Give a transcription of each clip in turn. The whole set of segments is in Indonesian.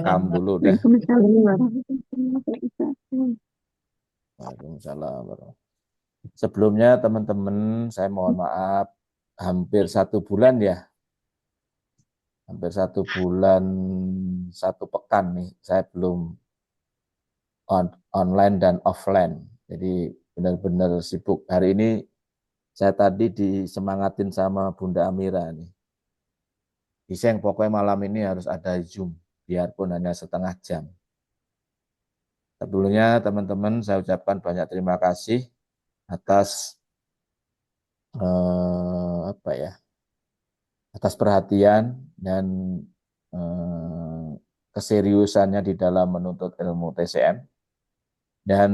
rekam dulu deh. Waalaikumsalam warahmatullahi wabarakatuh. Waalaikumsalam. Sebelumnya teman-teman, saya mohon maaf, hampir 1 bulan ya, hampir 1 bulan, 1 pekan nih, saya belum online dan offline. Jadi benar-benar sibuk. Hari ini saya tadi disemangatin sama Bunda Amira nih. Iseng pokoknya malam ini harus ada Zoom, biarpun hanya setengah jam. Sebelumnya teman-teman saya ucapkan banyak terima kasih atas apa ya, atas perhatian dan eh, keseriusannya di dalam menuntut ilmu TCM. Dan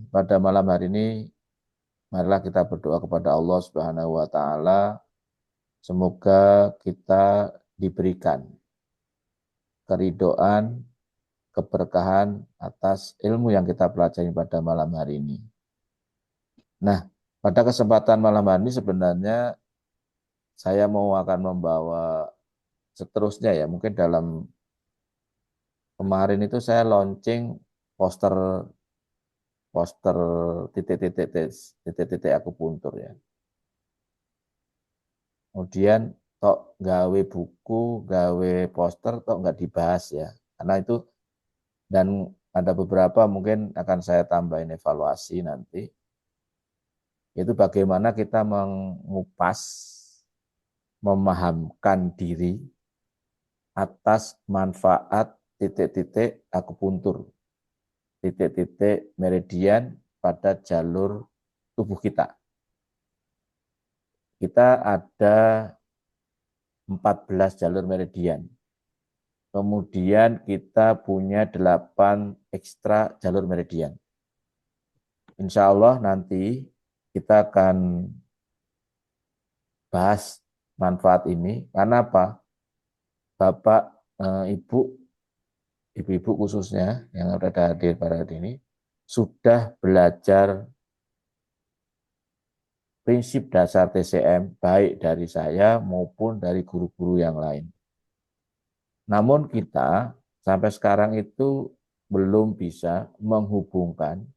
pada malam hari ini marilah kita berdoa kepada Allah Subhanahu wa taala, semoga kita diberikan keridoan, keberkahan atas ilmu yang kita pelajari pada malam hari ini. Nah, pada kesempatan malam hari ini sebenarnya saya mau akan membawa seterusnya ya, mungkin dalam kemarin itu saya launching poster poster titik-titik akupuntur ya. Kemudian tok gawe buku, gawe poster tok nggak dibahas ya. Karena itu dan ada beberapa mungkin akan saya tambahin evaluasi nanti. Itu bagaimana kita mengupas, memahamkan diri atas manfaat titik-titik akupuntur, titik-titik meridian pada jalur tubuh kita. Kita ada 14 jalur meridian. Kemudian kita punya 8 ekstra jalur meridian. Insya Allah nanti kita akan bahas manfaat ini. Karena apa? Bapak, Ibu, ibu-ibu khususnya yang ada hadir pada hari ini, sudah belajar prinsip dasar TCM baik dari saya maupun dari guru-guru yang lain. Namun kita sampai sekarang itu belum bisa menghubungkan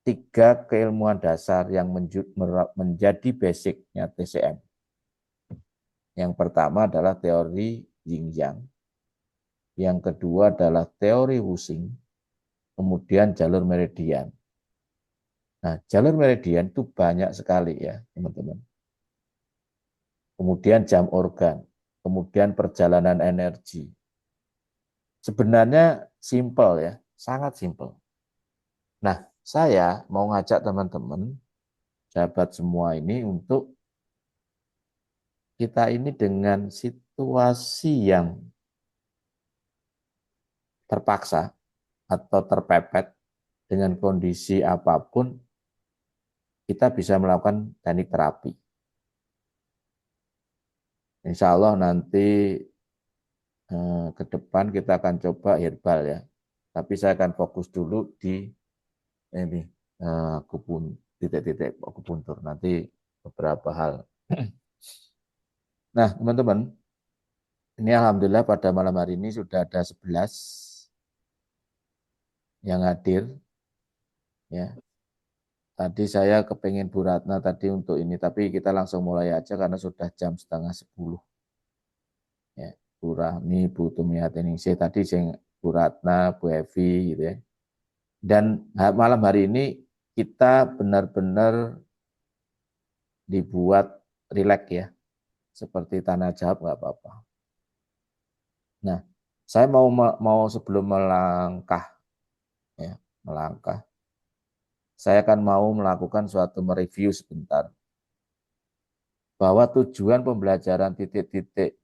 3 keilmuan dasar yang menjadi basicnya TCM. Yang pertama adalah teori Yin Yang, yang kedua adalah teori Wusing, kemudian jalur meridian. Nah, jalur meridian itu banyak sekali ya, teman-teman. Kemudian jam organ, kemudian perjalanan energi. Sebenarnya simpel ya, sangat simpel. Nah, saya mau ngajak teman-teman, sahabat semua ini untuk kita ini dengan situasi yang terpaksa atau terpepet dengan kondisi apapun, kita bisa melakukan teknik terapi. Insya Allah nanti ke depan kita akan coba herbal ya. Tapi saya akan fokus dulu di ini titik-titik akupuntur. Nanti beberapa hal. Nah, teman-teman, ini alhamdulillah pada malam hari ini sudah ada 11 yang hadir ya. Tadi saya kepengen Bu Ratna tadi untuk ini, tapi kita langsung mulai aja karena sudah jam setengah 10. Ya, Bu Rahmi, Bu Tumiati Ningsih, tadi sing Bu Ratna, Bu Evi gitu ya. Dan malam hari ini kita benar-benar dibuat rileks ya, seperti tanah jawab nggak apa-apa. Nah, saya mau sebelum melangkah ya, melangkah, saya akan mau melakukan suatu mereview sebentar bahwa tujuan pembelajaran titik-titik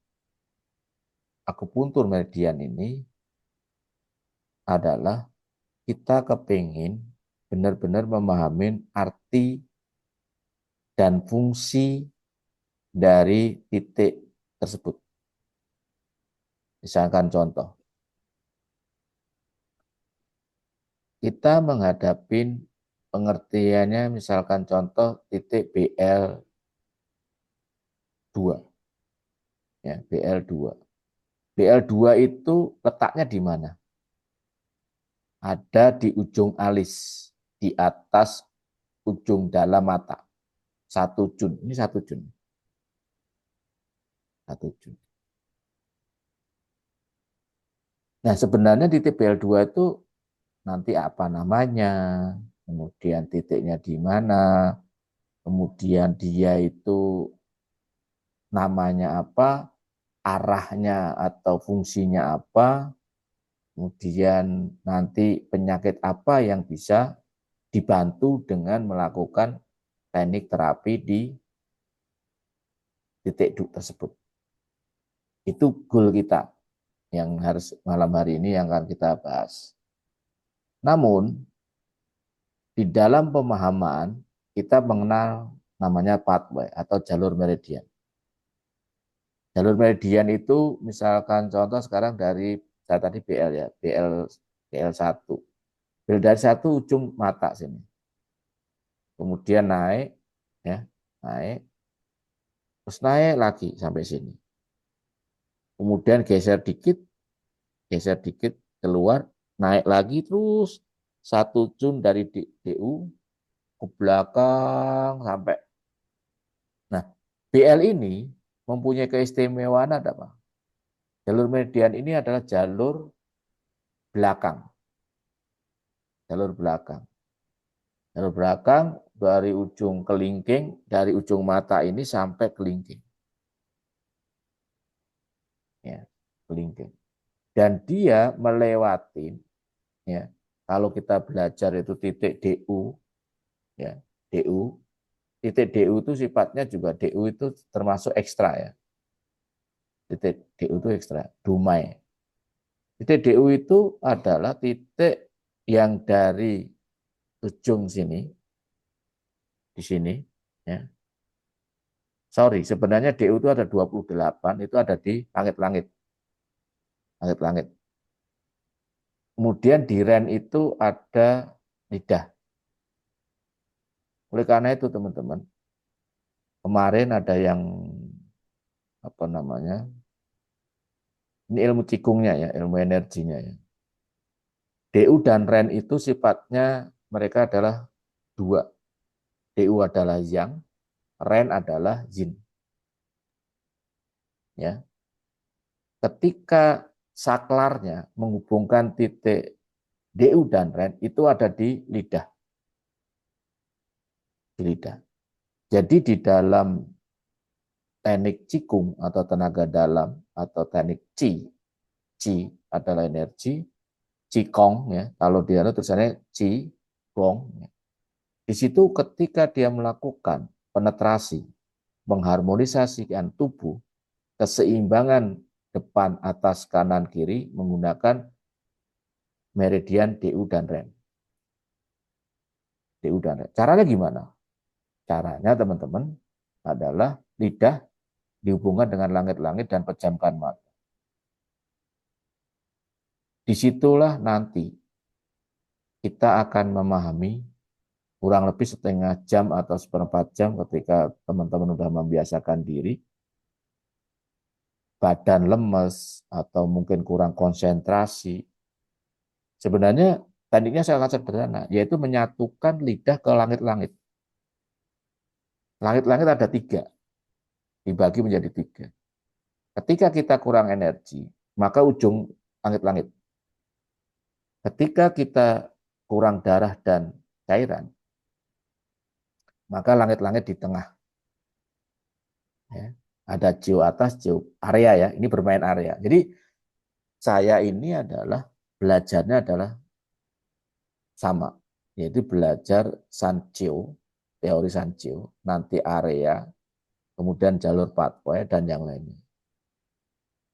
akupuntur meridian ini adalah kita kepingin benar-benar memahami arti dan fungsi dari titik tersebut. Misalkan contoh, kita menghadapi pengertiannya misalkan contoh titik BL2, ya, BL2. BL2 itu letaknya di mana? Ada di ujung alis, di atas ujung dalam mata. Satu jun, ini satu jun. Satu jun. Nah, sebenarnya titik BL2 itu nanti apa namanya, kemudian titiknya di mana, kemudian dia itu namanya apa, arahnya atau fungsinya apa, kemudian nanti penyakit apa yang bisa dibantu dengan melakukan teknik terapi di titik tersebut. Itu goal kita yang harus malam hari ini yang akan kita bahas. Namun, di dalam pemahaman kita mengenal namanya pathway atau jalur meridian. Jalur meridian itu misalkan contoh sekarang dari saya tadi BL ya, BL1. BL dari satu ujung mata sini. Kemudian naik ya, naik terus naik lagi sampai sini. Kemudian geser dikit keluar, naik lagi terus satu jun dari DU ke belakang sampai. Nah, BL ini mempunyai keistimewaan ada apa? Jalur meridian ini adalah jalur belakang. Jalur belakang. Jalur belakang dari ujung kelingking, dari ujung mata ini sampai kelingking. Ya, kelingking. Dan dia melewati, ya, kalau kita belajar itu titik DU, ya, DU, titik DU itu sifatnya juga DU itu termasuk ekstra ya. Titik DU itu ekstra, dumai. Titik DU itu adalah titik yang dari ujung sini, di sini, ya. Sorry, sebenarnya DU itu ada 28, itu ada di langit-langit. Langit-langit. Kemudian di REN itu ada lidah. Oleh karena itu teman-teman, kemarin ada yang apa namanya, ini ilmu cikungnya ya, ilmu energinya ya. DU dan REN itu sifatnya mereka adalah dua. DU adalah yang, REN adalah yin. Ya, ketika saklarnya menghubungkan titik DU dan REN itu ada di lidah, di lidah. Jadi di dalam teknik cikung atau tenaga dalam atau teknik ci adalah energi, cikong ya. Kalau dia tulisannya cikong. Ya. Di situ ketika dia melakukan penetrasi, mengharmonisasikan tubuh, keseimbangan depan, atas, kanan, kiri menggunakan meridian DU dan REN. DU dan REN. Caranya gimana? Caranya teman-teman adalah lidah dihubungkan dengan langit-langit dan pejamkan mata. Disitulah nanti kita akan memahami kurang lebih setengah jam atau seperempat jam ketika teman-teman sudah membiasakan diri, badan lemes atau mungkin kurang konsentrasi. Sebenarnya tekniknya sangat sederhana, yaitu menyatukan lidah ke langit-langit. Langit-langit ada tiga, dibagi menjadi tiga. Ketika kita kurang energi, maka ujung langit-langit. Ketika kita kurang darah dan cairan, maka langit-langit di tengah. Ya. Ada jauh atas, jauh area ya. Ini bermain area. Jadi saya ini adalah belajarnya adalah sama, yaitu belajar Sanchio, teori Sanchio, nanti area, kemudian jalur pathway dan yang lainnya.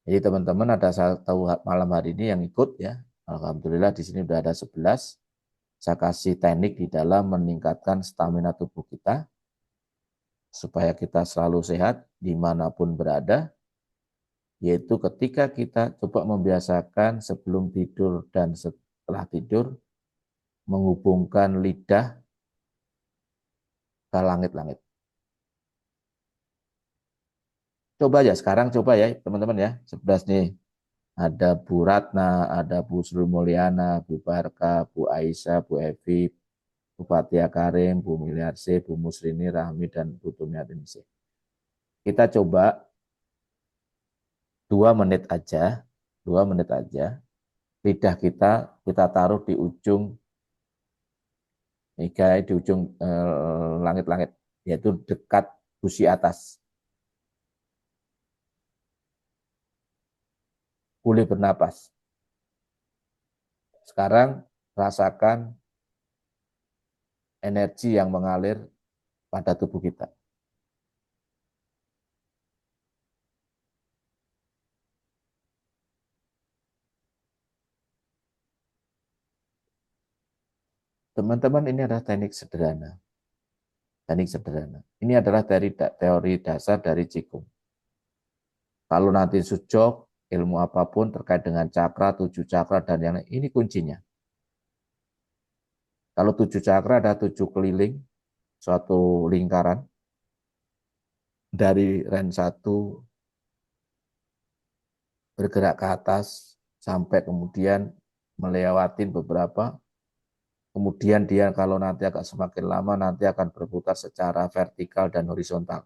Jadi teman-teman ada satu malam hari ini yang ikut ya. Alhamdulillah di sini sudah ada 11. Saya kasih teknik di dalam meningkatkan stamina tubuh kita supaya kita selalu sehat dimanapun berada, yaitu ketika kita coba membiasakan sebelum tidur dan setelah tidur menghubungkan lidah ke langit-langit. Coba ya sekarang, coba ya teman-teman ya, 11 nih. Ada Bu Ratna, ada Bu Sri Mulyana, Bu Barka, Bu Aisyah, Bu Evi, Bu Fatia Karim, Bu Miliarse, Bu Musrini Rahmi, dan Bu Tumiatinisi. Kita coba 2 menit aja, 2 menit aja, lidah kita taruh di ujung di ujung langit-langit, yaitu dekat gusi atas. Boleh bernapas. Sekarang rasakan energi yang mengalir pada tubuh kita. Teman-teman, ini adalah teknik sederhana. Teknik sederhana. Ini adalah dari teori dasar dari Qigong. Kalau nanti sujok, ilmu apapun terkait dengan cakra, 7 cakra, dan yang lain, ini kuncinya. Kalau 7 cakra ada 7 keliling, suatu lingkaran, dari ren 1 bergerak ke atas, sampai kemudian melewati beberapa, kemudian dia kalau nanti agak semakin lama, nanti akan berputar secara vertikal dan horizontal.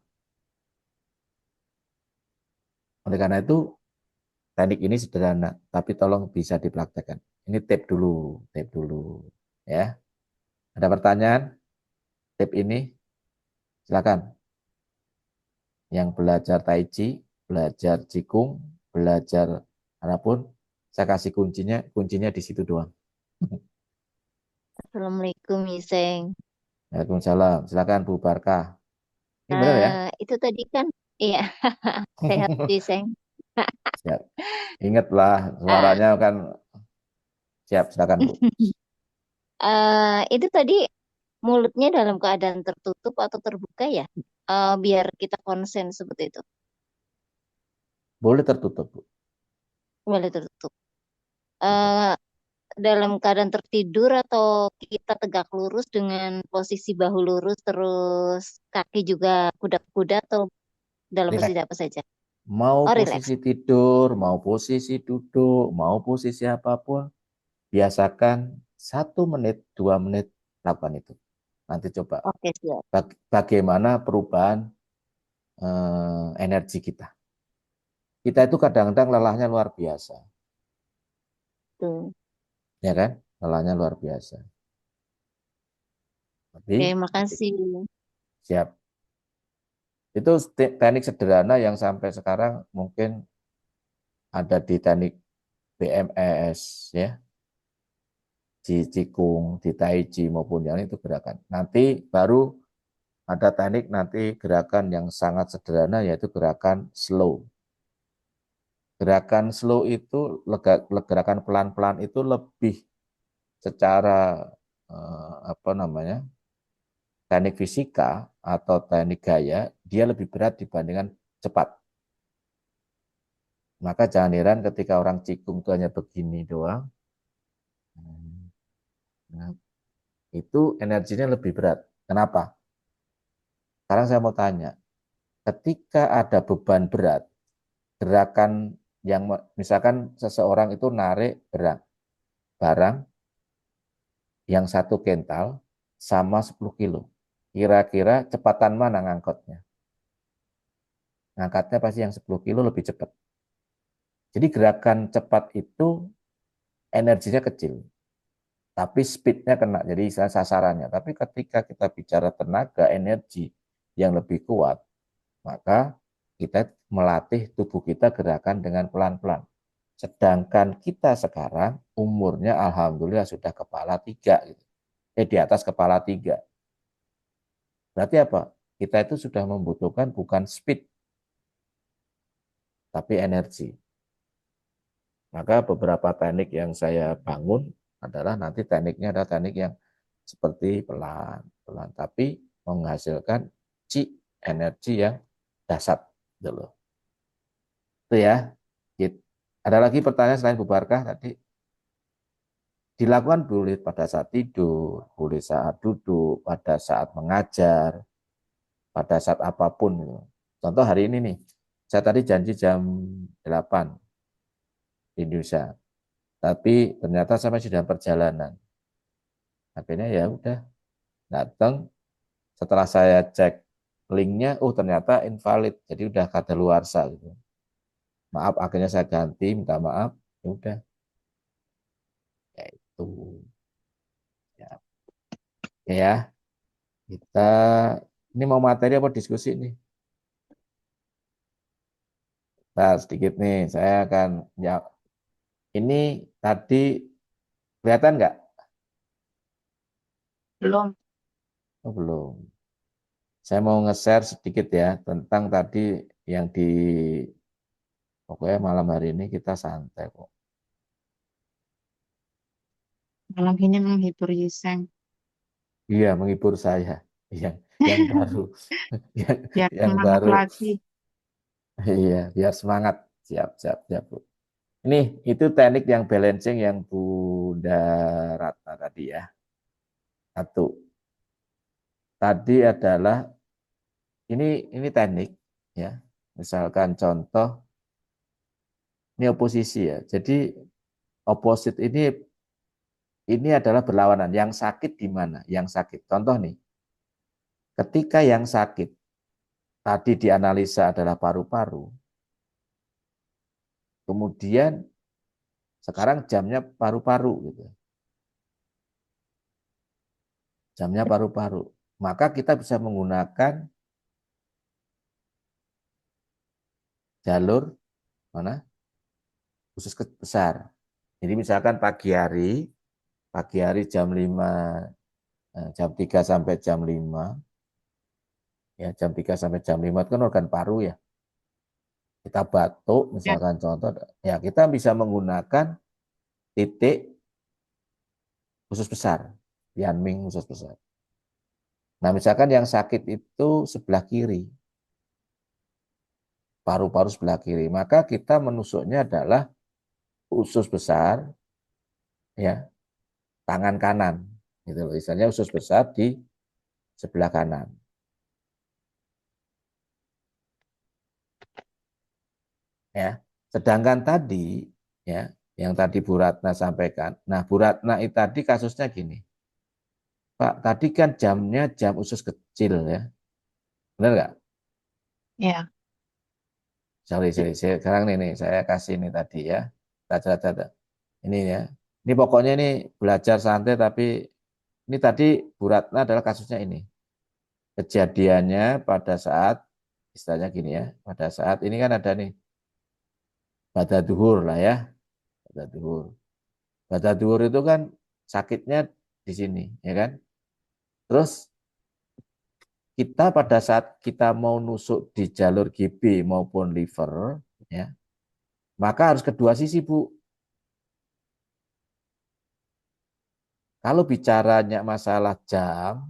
Oleh karena itu, teknik ini sederhana, tapi tolong bisa dipraktekkan. Ini tape dulu, ya. Ada pertanyaan? Tape ini, silakan. Yang belajar Tai Chi, belajar Qigong, belajar apapun, saya kasih kuncinya di situ doang. Assalamualaikum, Iseng. Waalaikumsalam. Silakan Bu Barkah. Ini benar ya? Itu tadi kan, iya, sehat, Iseng. Siap. Ingatlah Ah, suaranya kan siap. Silakan Bu. itu tadi mulutnya dalam keadaan tertutup atau terbuka ya? Biar kita konsen seperti itu. Boleh tertutup Bu. Boleh tertutup. Eh, dalam keadaan tertidur atau kita tegak lurus dengan posisi bahu lurus terus kaki juga kuda-kuda atau dalam posisi Relax. apa saja? Mau Oh, relax. posisi tidur, mau posisi duduk, mau posisi apapun, biasakan 1 menit, 2 menit lakukan itu. Nanti coba Oke, siap. bagaimana perubahan energi kita. Kita itu kadang-kadang lelahnya luar biasa, Tuh. ya kan? Lelahnya luar biasa. Tapi Oke, makasih. siap. Itu teknik sederhana yang sampai sekarang mungkin ada di teknik BMS, ya, di Qigong, di Tai Chi maupun yang itu gerakan. Nanti baru ada teknik nanti gerakan yang sangat sederhana yaitu gerakan slow. Gerakan slow itu gerakan pelan-pelan itu lebih secara apa namanya? Teknik fisika atau teknik gaya dia lebih berat dibandingkan cepat. Maka jangan heran ketika orang Qigong itu hanya begini doang, nah, itu energinya lebih berat. Kenapa? Sekarang saya mau tanya, ketika ada beban berat, gerakan yang misalkan seseorang itu narik barang yang 1 kental sama 10 kilo. Kira-kira cepatan mana ngangkotnya? Ngangkatnya pasti yang 10 kilo lebih cepat. Jadi gerakan cepat itu energinya kecil, tapi speednya kena, jadi sasarannya. Tapi ketika kita bicara tenaga energi yang lebih kuat, maka kita melatih tubuh kita gerakan dengan pelan-pelan. Sedangkan kita sekarang umurnya alhamdulillah sudah kepala 3, gitu. Di atas kepala 3. Berarti apa? Kita itu sudah membutuhkan bukan speed, tapi energi. Maka beberapa teknik yang saya bangun adalah nanti tekniknya adalah teknik yang seperti pelan-pelan, tapi menghasilkan energi yang dasar. Gitu. Itu ya. Ada lagi pertanyaan selain Bu Barkah tadi? Dilakukan boleh pada saat tidur, boleh saat duduk, pada saat mengajar, pada saat apapun. Contoh hari ini nih, saya tadi janji jam 8. di Indonesia. Tapi ternyata sampai sudah perjalanan. Akhirnya ya udah datang. Setelah saya cek linknya, oh ternyata invalid. Jadi udah kadaluarsa gitu. Maaf, akhirnya saya ganti, minta maaf. Ya udah, ya itu. Ya, ya kita ini mau materi apa diskusi nih? Nah, sedikit nih, saya akan ya ini tadi kelihatan nggak? Belum. Oh, belum. Saya mau nge-share sedikit ya tentang tadi yang di pokoknya malam hari ini kita santai kok. Malam ini menghibur Yeseng. Iya, menghibur saya yang baru, yang Biar yang semangat baru. lagi. Iya, biar semangat. Siap, siap, siap, Bu. Ini itu teknik yang balancing yang Bunda Ratna tadi ya. Satu. Tadi adalah ini teknik ya. Misalkan contoh ini oposisi ya. Jadi opposite ini adalah berlawanan. Yang sakit di mana? Yang sakit. Contoh nih, ketika yang sakit tadi dianalisa adalah paru-paru, kemudian sekarang jamnya paru-paru gitu. Jamnya paru-paru. Maka kita bisa menggunakan jalur mana? Usus besar. Jadi misalkan pagi hari jam 5, jam 3 sampai jam 5, ya jam 3 sampai jam 5 itu kan organ paru ya. Kita batuk, Ya. misalkan contoh, ya kita bisa menggunakan titik usus besar, Yanming usus besar. Nah, misalkan yang sakit itu sebelah kiri, paru-paru sebelah kiri, maka kita menusuknya adalah usus besar, ya, tangan kanan, gitu loh. Misalnya usus besar di sebelah kanan, ya. Sedangkan tadi, ya, yang tadi Bu Ratna sampaikan, nah Bu Ratna itu tadi kasusnya gini, Pak, tadi kan jamnya jam usus kecil ya, benar nggak? Ya. Sorry. Sekarang nih, saya kasih ini tadi ya. Catat. Ini ya. Ini pokoknya ini belajar santai tapi ini tadi Bu Ratna adalah kasusnya ini. Kejadiannya pada saat istilahnya gini ya. Pada saat ini kan ada nih pada duhur lah ya. Pada duhur. Pada duhur itu kan sakitnya di sini ya kan. Terus kita pada saat kita mau nusuk di jalur GB maupun liver ya, maka harus kedua sisi Bu. Kalau bicaranya masalah jam,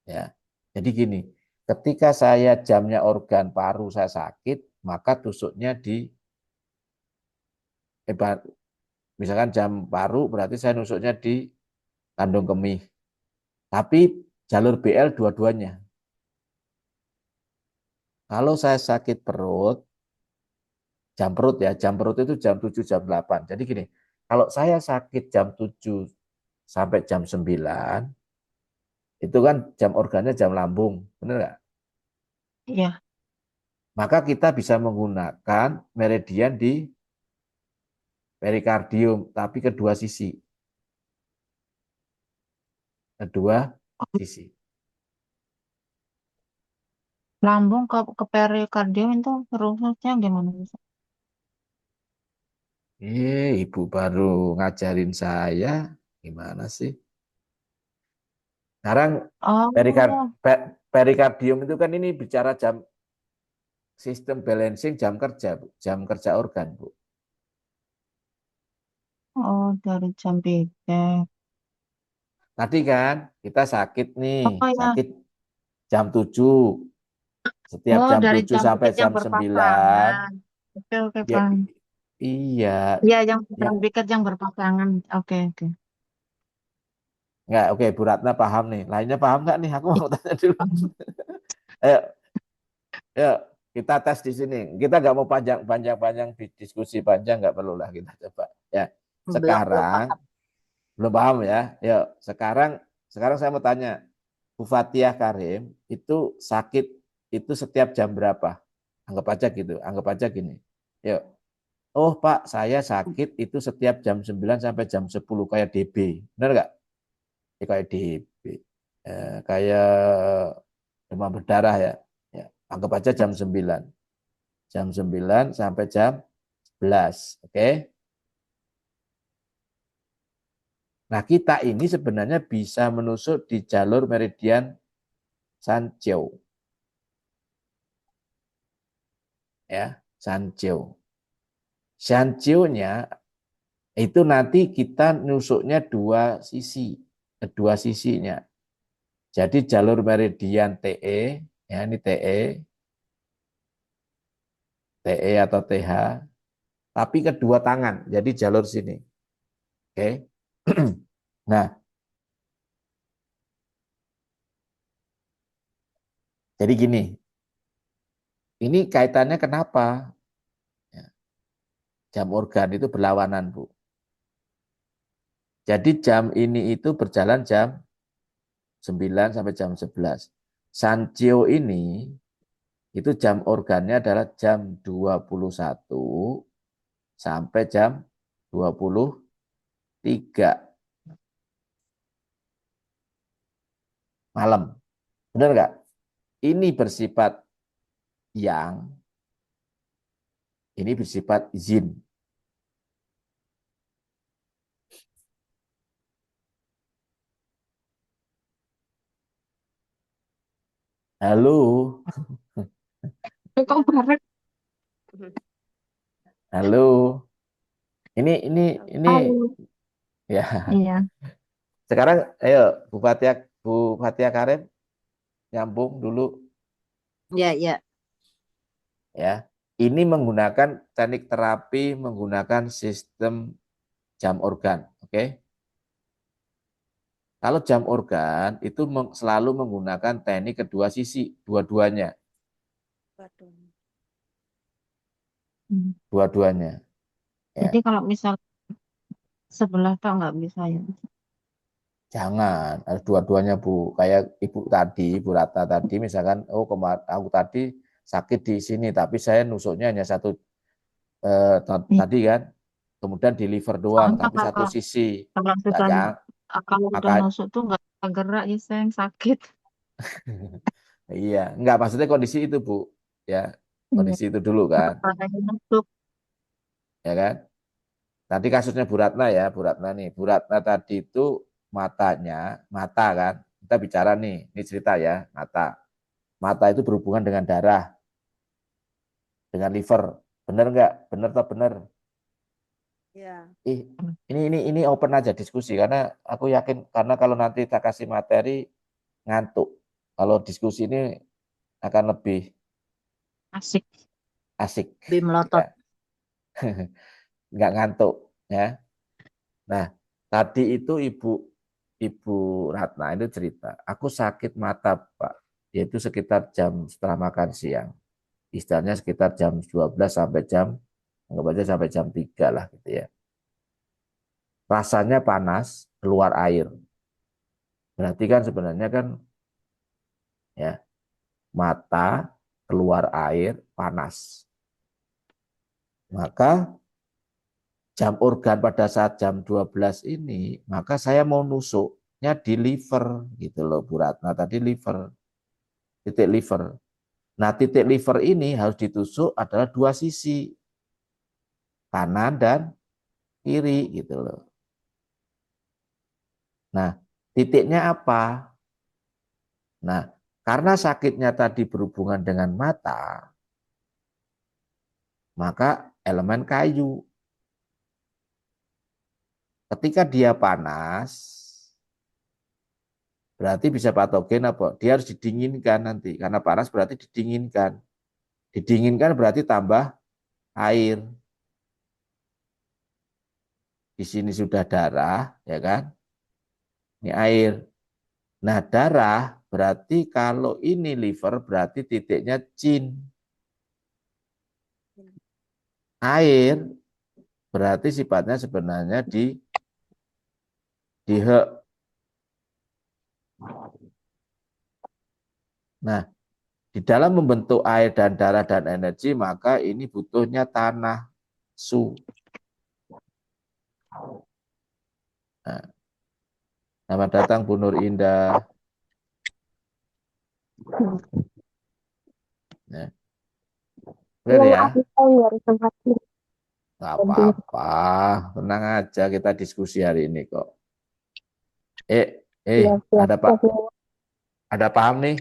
ya, jadi gini, ketika saya jamnya organ paru saya sakit, maka tusuknya di, misalkan jam paru berarti saya nusuknya di kandung kemih. Tapi jalur BL dua-duanya. Kalau saya sakit perut, jam perut itu jam 7 jam 8. Jadi gini, kalau saya sakit jam 7 sampai jam 9, itu kan jam organnya jam lambung, benar nggak? Iya. Maka kita bisa menggunakan meridian di perikardium, tapi kedua sisi. Kedua sisi. Lambung ke perikardium itu rumusnya gimana? Ibu baru ngajarin saya, gimana sih? Sekarang Oh, perikardium itu kan ini bicara jam sistem balancing jam kerja, Bu. Jam kerja organ, Bu. oh dari jam 3. Tadi kan kita sakit nih, Oh ya. sakit jam 7. Setiap Oh jam dari 7 jam sampai piket yang jam 9, berpasangan. Oke, ya paham. iya, Iya, yang ya jam piket yang berpasangan. Oke. nggak, oke, Bu Ratna paham nih. Lainnya paham nggak nih? Aku mau tanya dulu. Ayo, ayo, Kita tes di sini. Kita nggak mau panjang-panjang diskusi panjang, nggak perlu lah kita coba. Ya, Belum sekarang paham. belum paham ya. Yuk, sekarang saya mau tanya, Bu Fathia Karim itu sakit itu setiap jam berapa? Anggap aja gitu, anggap aja gini. Yuk. Oh Pak, saya sakit itu setiap jam 9 sampai jam 10 kayak DB. Benar nggak? Ya, kayak DB. Kayak demam berdarah ya. Ya, anggap aja jam 9. Jam 9 sampai jam 11. Oke. Nah, kita ini sebenarnya bisa menusuk di jalur meridian Sanjiao. Ya, Sanjiao. Sanjiao-nya itu nanti kita nusuknya kedua sisinya. Jadi jalur meridian TE, ya ini TE atau TH, tapi kedua tangan, jadi jalur sini. Oke. Nah, jadi gini, ini kaitannya kenapa? Ya, jam organ itu berlawanan, Bu. Jadi jam ini itu berjalan jam 9 sampai jam 11. Sancio ini itu jam organnya adalah jam 21 sampai jam 23 malam. Benar nggak? Ini bersifat yang, ini bersifat yin. Halo, Kok bareng? halo. Ini Halo. ya. Iya. Sekarang ayo Bu Fathia Karim nyambung dulu Ya, ya. ya. Ini menggunakan teknik terapi menggunakan sistem jam organ, oke? Kalau jam organ itu selalu menggunakan teknik kedua sisi, dua-duanya, Hmm. dua-duanya. Ya, Jadi kalau misal sebelah tak nggak bisa ya. jangan harus dua-duanya Bu. Kayak Ibu tadi, Ibu Ratna tadi, misalkan, oh kemarin aku tadi sakit di sini, tapi saya nusuknya hanya satu Iya. tadi kan, kemudian di liver doang, Soalnya tapi satu kalau sisi, kalau nggak sudah jangan, kalau udah maka nusuk tuh nggak bisa gerak ya sayang sakit. iya, nggak maksudnya kondisi itu Bu, ya Iya. kondisi itu dulu kan, Makanya nusuk. ya kan. Tadi kasusnya Bu Ratna ya, Bu Ratna nih, Bu Ratna tadi itu mata kan, kita bicara nih, ini cerita ya, mata itu berhubungan dengan darah, dengan liver, bener nggak? Bener atau bener? Ya. Ih, ini open aja diskusi karena aku yakin karena kalau nanti tak kasih materi ngantuk. Kalau diskusi ini akan lebih Asik. asik, Lebih melotot. ya, nggak ngantuk, ya. Nah, tadi itu Ibu Ratna itu cerita, aku sakit mata, Pak, yaitu sekitar jam setelah makan siang, istilahnya sekitar jam 12 sampai anggap aja sampai jam 3 lah gitu ya. Rasanya panas, keluar air. Berarti kan sebenarnya kan ya mata keluar air panas. Maka jam organ pada saat jam 12 ini, maka saya mau nusuknya di liver gitu loh Bu Ratna tadi liver, titik liver. Nah, titik liver ini harus ditusuk adalah dua sisi, kanan dan kiri gitu loh. Nah, titiknya apa? Nah, karena sakitnya tadi berhubungan dengan mata, maka elemen kayu. Ketika dia panas, berarti bisa patogen apa? Dia harus didinginkan nanti. Karena panas berarti didinginkan. Didinginkan berarti tambah air. Di sini sudah darah, ya kan? Ini air. Nah, darah berarti kalau ini liver berarti titiknya cin. air berarti sifatnya sebenarnya di He. Nah, di dalam membentuk air dan darah dan energi, maka ini butuhnya tanah, su. Nah, selamat datang Bu Nur Indah. Ya, Iya, clear ya? maaf saya baru sempat Nggak penting. apa-apa, tenang aja kita diskusi hari ini kok. Iya, siap, Ada Pak, siap, siap. ada paham nih?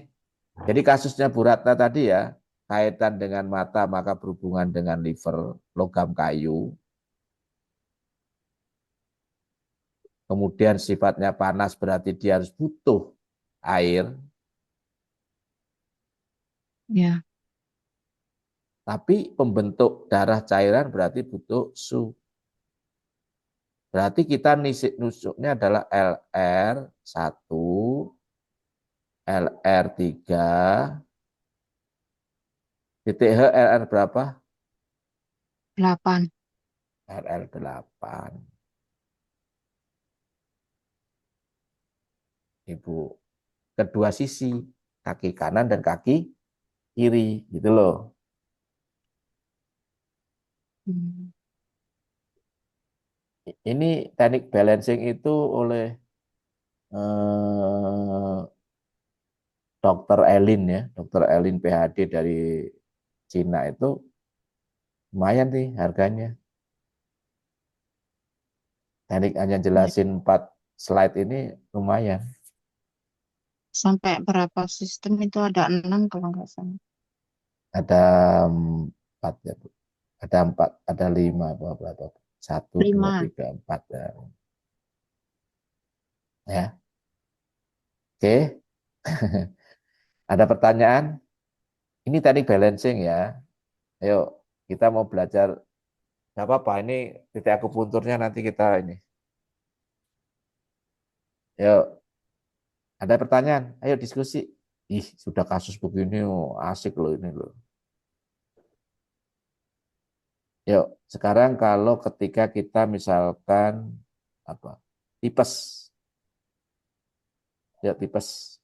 Jadi kasusnya Bu Ratna tadi ya, kaitan dengan mata maka berhubungan dengan liver, logam kayu, kemudian sifatnya panas berarti dia harus butuh air, Ya, tapi pembentuk darah cairan berarti butuh su. Berarti kita nusuknya adalah LR1, LR3, titik H LR berapa? 8. LR8. Ibu, kedua sisi, kaki kanan dan kaki kiri, gitu loh. Hmm. Ini teknik balancing itu oleh eh, Dokter Elin ya, Dokter Elin PhD dari Cina itu lumayan sih harganya. Teknik hanya Ya. jelasin 4 slide ini lumayan. Sampai berapa sistem itu ada 6 kalau nggak salah. Ada 4 ya, Bu. Ada 4, ada 5, berapa? 1, 2, 5. 3, 4 ya. Ya, oke. Ada pertanyaan? Ini teknik balancing ya. Ayo, kita mau belajar. Gak apa-apa, ini titik akupunturnya nanti kita ini. Yuk, ada pertanyaan? Ayo diskusi. Ih, sudah kasus begini, oh, asik loh ini loh. Yuk, sekarang kalau ketika kita misalkan apa? Tipes. Ya, tipes.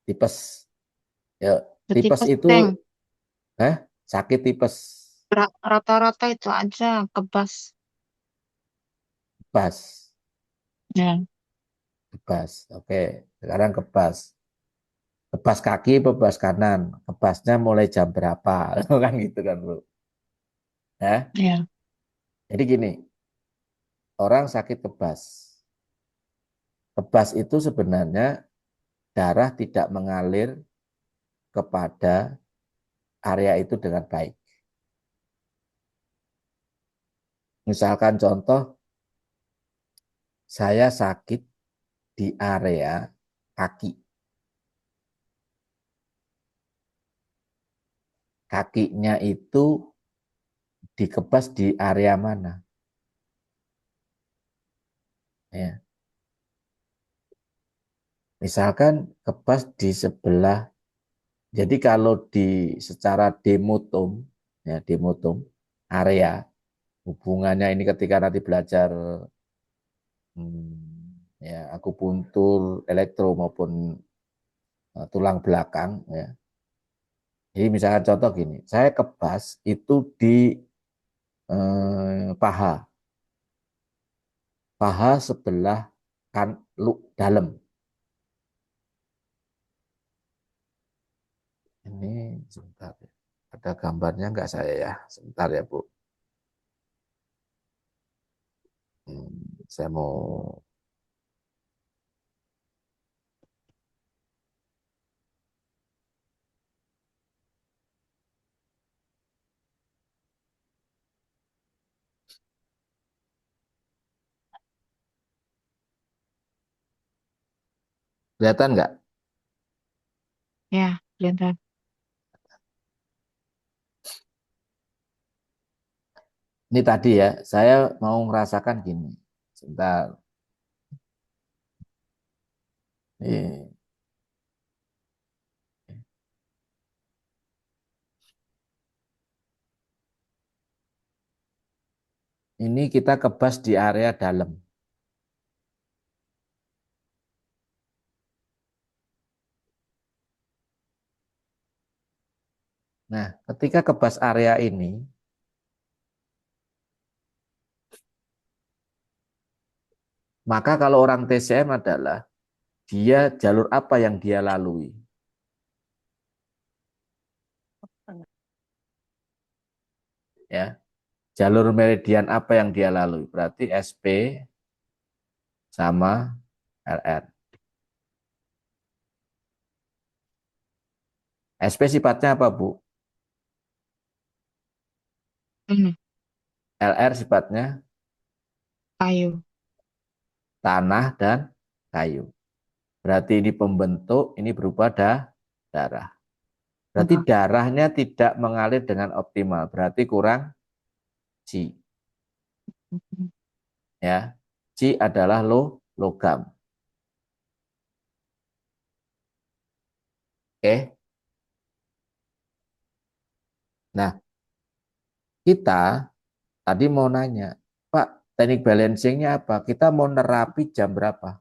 Tipes. Ya, tipes Tipes itu tank. sakit tipes. Rata-rata itu aja kebas. Kebas. Ya, Kebas. Oke, sekarang kebas. Kebas kaki, kebas kanan. Kebasnya mulai jam berapa? Kan gitu kan, Bro. Ya. ya. Jadi gini, orang sakit kebas. Kebas itu sebenarnya darah tidak mengalir kepada area itu dengan baik. Misalkan contoh, saya sakit di area kaki. Kakinya itu dikebas di area mana? Ya. Misalkan kebas di sebelah. Jadi kalau di secara demotum, ya demotum area hubungannya ini ketika nanti belajar ya akupuntur, elektro maupun tulang belakang ya. Jadi misalkan contoh gini, saya kebas itu di paha, paha sebelah kan dalam. Ini sebentar, ada gambarnya enggak saya ya? Sebentar ya Bu. Saya mau kelihatan enggak? Ya, kelihatan. Ini tadi ya, saya mau merasakan gini. Sebentar. Nih, Ini kita kebas di area dalam. Nah, ketika kebas area ini, maka kalau orang TCM adalah dia jalur apa yang dia lalui. Ya, jalur meridian apa yang dia lalui. Berarti SP sama LR. SP sifatnya apa, Bu? Ini LR sifatnya kayu. tanah dan kayu. Berarti ini pembentuk, ini berupa darah. Berarti darahnya tidak mengalir dengan optimal. Berarti kurang G. Ya, G adalah logam. Oke. Nah, kita tadi mau nanya, Pak, teknik balancingnya apa? Kita mau nerapi jam berapa?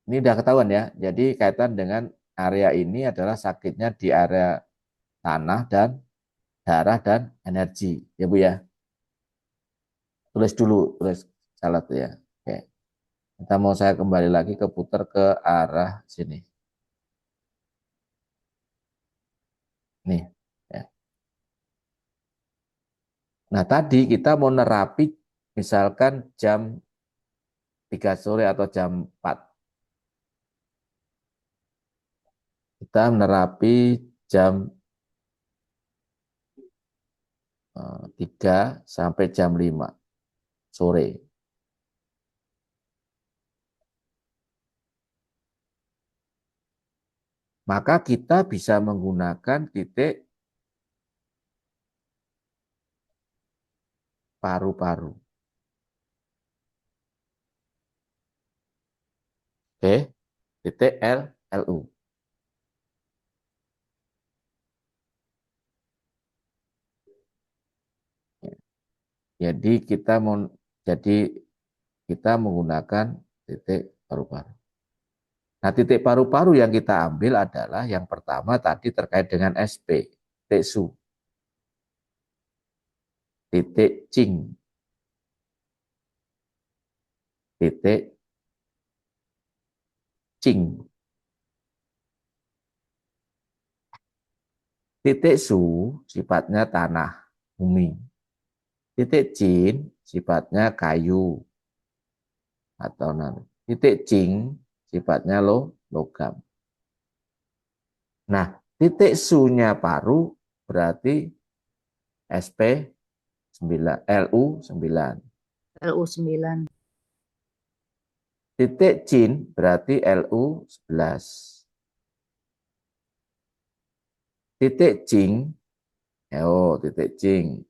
Ini udah ketahuan ya. Jadi kaitan dengan area ini adalah sakitnya di area tanah dan darah dan energi. Ya Bu ya. Tulis dulu, tulis salah tuh ya. Oke. Kita mau saya kembali lagi ke putar ke arah sini. Nih. Ya. Nah tadi kita mau nerapi misalkan jam 3 sore atau jam 4. Kita menerapi jam 3 sampai jam 5 sore. Maka kita bisa menggunakan titik paru-paru. Oke, titik LU. Jadi kita menggunakan titik paru-paru. Nah, titik paru-paru yang kita ambil adalah yang pertama tadi terkait dengan SP, titik su, titik cing, titik cing. Titik su sifatnya tanah, bumi. Titik cin sifatnya kayu atau nanti. Titik cing sifatnya logam. Nah, titik su-nya paru berarti SP 9, LU 9. LU9. Titik cin berarti LU 11. Titik cing, titik cing,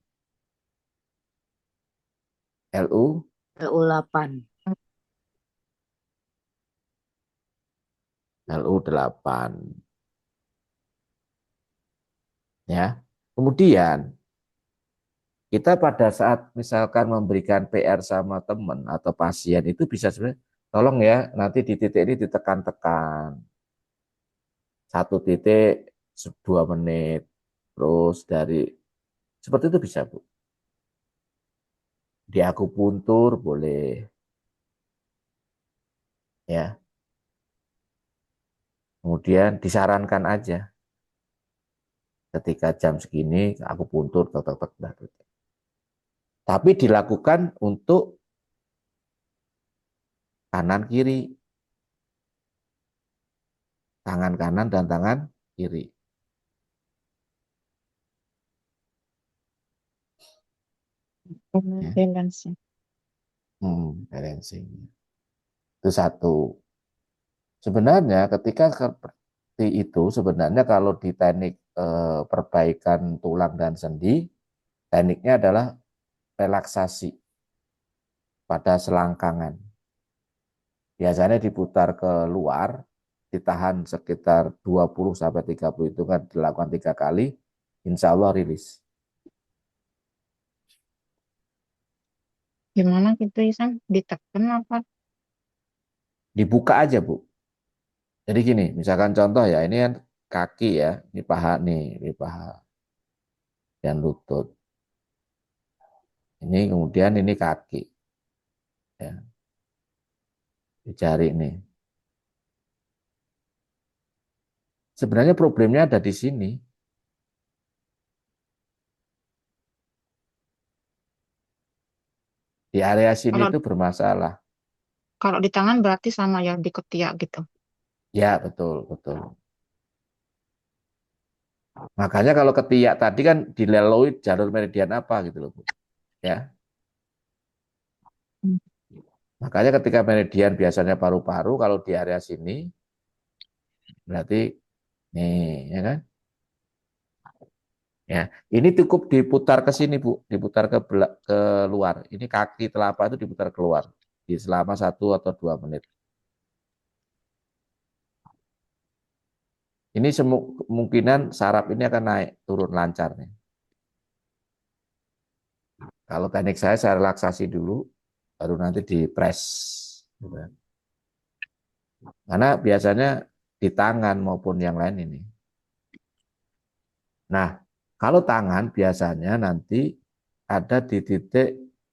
LU LU8. LU 8. Ya. Kemudian kita pada saat misalkan memberikan PR sama teman atau pasien itu bisa sebenarnya tolong ya nanti di titik ini ditekan-tekan. Satu titik 2 menit. Terus dari seperti itu bisa Bu. Di akupuntur boleh ya. Kemudian disarankan aja ketika jam segini akupuntur tek. Tapi dilakukan untuk kanan kiri, tangan kanan dan tangan kiri. Ya. Balance. Balancing. Itu satu. Sebenarnya ketika seperti itu, sebenarnya kalau di teknik perbaikan tulang dan sendi, tekniknya adalah relaksasi pada selangkangan. Biasanya diputar ke luar, ditahan sekitar 20-30 itu kan dilakukan 3 kali, insya Allah rilis. Gimana gitu Isam? Ditekan apa? Dibuka aja, Bu. Jadi gini, misalkan contoh ya, ini kan kaki ya, ini paha nih, ini paha dan lutut. Ini kemudian ini kaki, ya, dicari nih. Sebenarnya problemnya ada di sini. Di area sini Kalau itu bermasalah. kalau di tangan berarti sama ya di ketiak gitu. Ya, betul, betul. Makanya kalau ketiak tadi kan dilalui jalur meridian apa gitu loh, Bu. Ya. Hmm. Makanya ketika meridian biasanya paru-paru, kalau di area sini berarti nih, ya kan? Ya, ini cukup diputar ke sini, Bu, diputar ke luar. Ini kaki telapak itu diputar keluar di selama 1 atau 2 menit. Ini kemungkinan saraf ini akan naik turun lancar nih. Kalau teknik saya relaksasi dulu, baru nanti di press. Gitu. Karena biasanya di tangan maupun yang lain ini. Nah, kalau tangan biasanya nanti ada di titik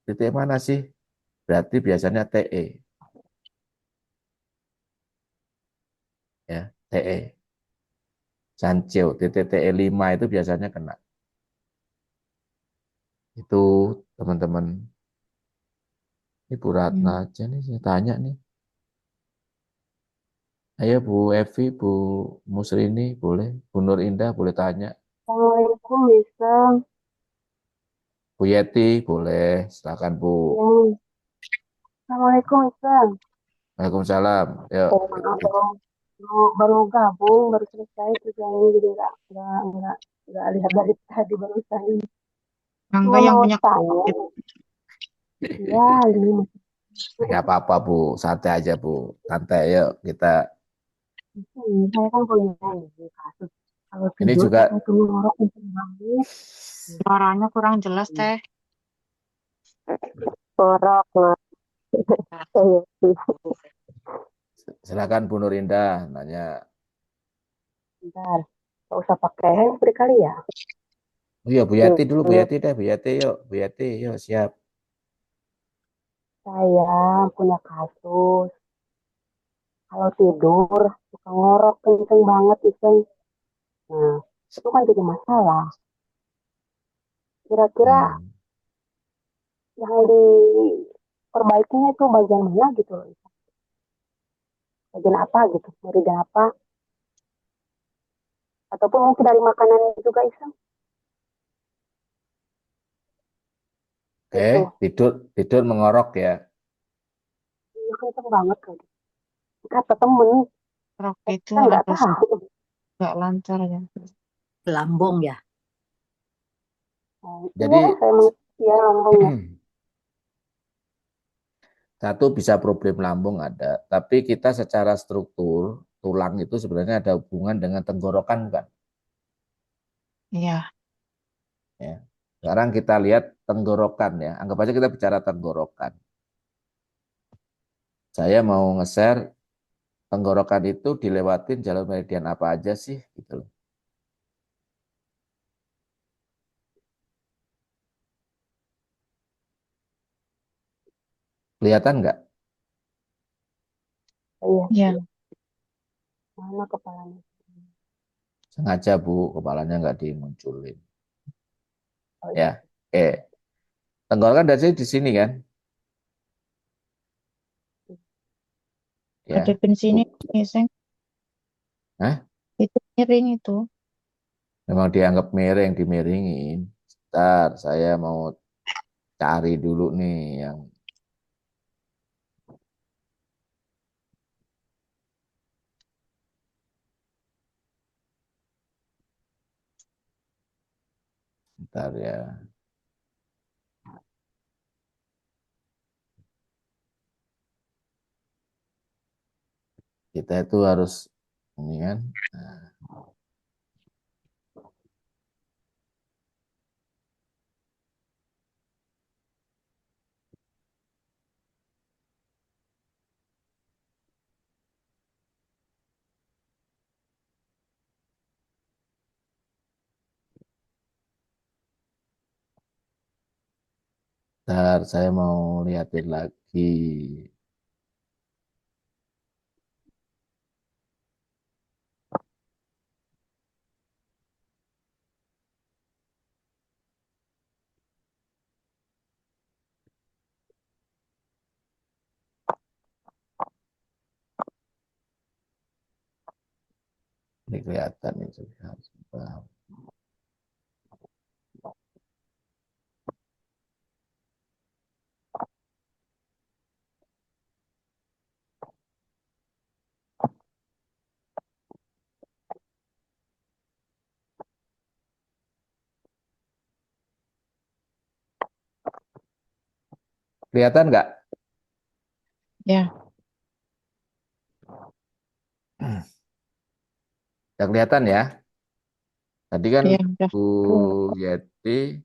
titik mana sih? Berarti biasanya TE, ya TE. Sanceo, titik TE5 itu biasanya kena. Itu teman-teman. Ini Bu Ratna Hmm. aja nih, saya tanya nih. Ayo Bu Evi, Bu Musrini, boleh. Bu Nur Indah, boleh tanya. Assalamualaikum, bisa. Bu Yeti, boleh. Silakan Bu. Ya. Assalamualaikum, bisa. Waalaikumsalam. Yuk. Oh, maaf, baru gabung, baru selesai kerjanya, jadi nggak lihat dari tadi barusan ini. Angga Cuma yang mau punya tanya, ya ini Nggak apa-apa Bu, santai aja Bu. Santai, yuk kita. saya kan punya ini kasus. Kalau Ini tidur juga saya itu ngorok kenceng banget. suaranya kurang jelas teh. Ngorok, ngorok. Saya sih. silakan Bu Nur Indah nanya. Bentar, nggak usah pakai handphone kali ya. Oh iya Bu Yati dulu, Bu Hmm, Yati deh, Bu Yati yuk, Bu Yati yuk siap. saya punya kasus. Kalau tidur, suka ngorok kenceng banget, iseng. Nah, itu kan jadi masalah. Kira-kira Hmm. yang diperbaikinya itu bagian mana gitu loh. Bagian apa gitu, meridian apa. Ataupun mungkin dari makanan juga iseng. Oke, Itu, tidur tidur mengorok ya. ya kenceng banget kan. Kata temen, Rok itu saya nggak harus tahu. nggak lancar ya. Lambung ya. Nah, iya, Jadi saya mengerti ya lambungnya. satu bisa problem lambung ada, tapi kita secara struktur tulang itu sebenarnya ada hubungan dengan tenggorokan kan. Iya, Ya. Sekarang kita lihat tenggorokan ya. Anggap aja kita bicara tenggorokan. Saya mau nge-share tenggorokan itu dilewatin jalur meridian apa aja sih gitu loh. Kelihatan nggak? Iya, iya. mana kepalanya. Sengaja Bu, kepalanya nggak dimunculin. Oh Ya, iya, oke. Tenggorokan dari sini di sini kan? Ada Ya, sini, Bu. Iseng. Hah? Itu miring itu. Memang dianggap miring, dimiringin. Ntar saya mau cari dulu nih yang ntar ya. Kita itu harus ini kan. Nah, Bentar, saya mau lihatin lagi. Ini kelihatan nih sudah. Kelihatan nggak? Ya, Udah kelihatan ya? Tadi kan ya udah. Bu Yeti,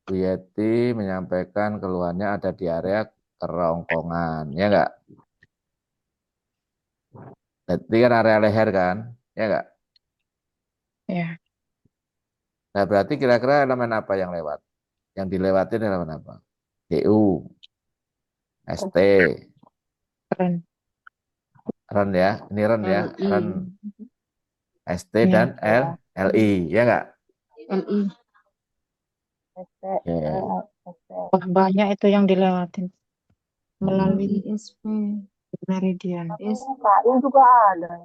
Bu Yeti menyampaikan keluhannya ada di area kerongkongan, ya nggak? Berarti kan area leher kan, ya nggak? Ya, Nah berarti kira-kira elemen apa yang lewat? Yang dilewatin elemen apa? DU, ST, keren. REN ya, ini REN ya, LI. REN, ST Ya, dan LI, ya nggak? LI. ST, Oke. ST. Wah, banyak itu yang dilewatin melalui ISP. meridian. KI juga ada.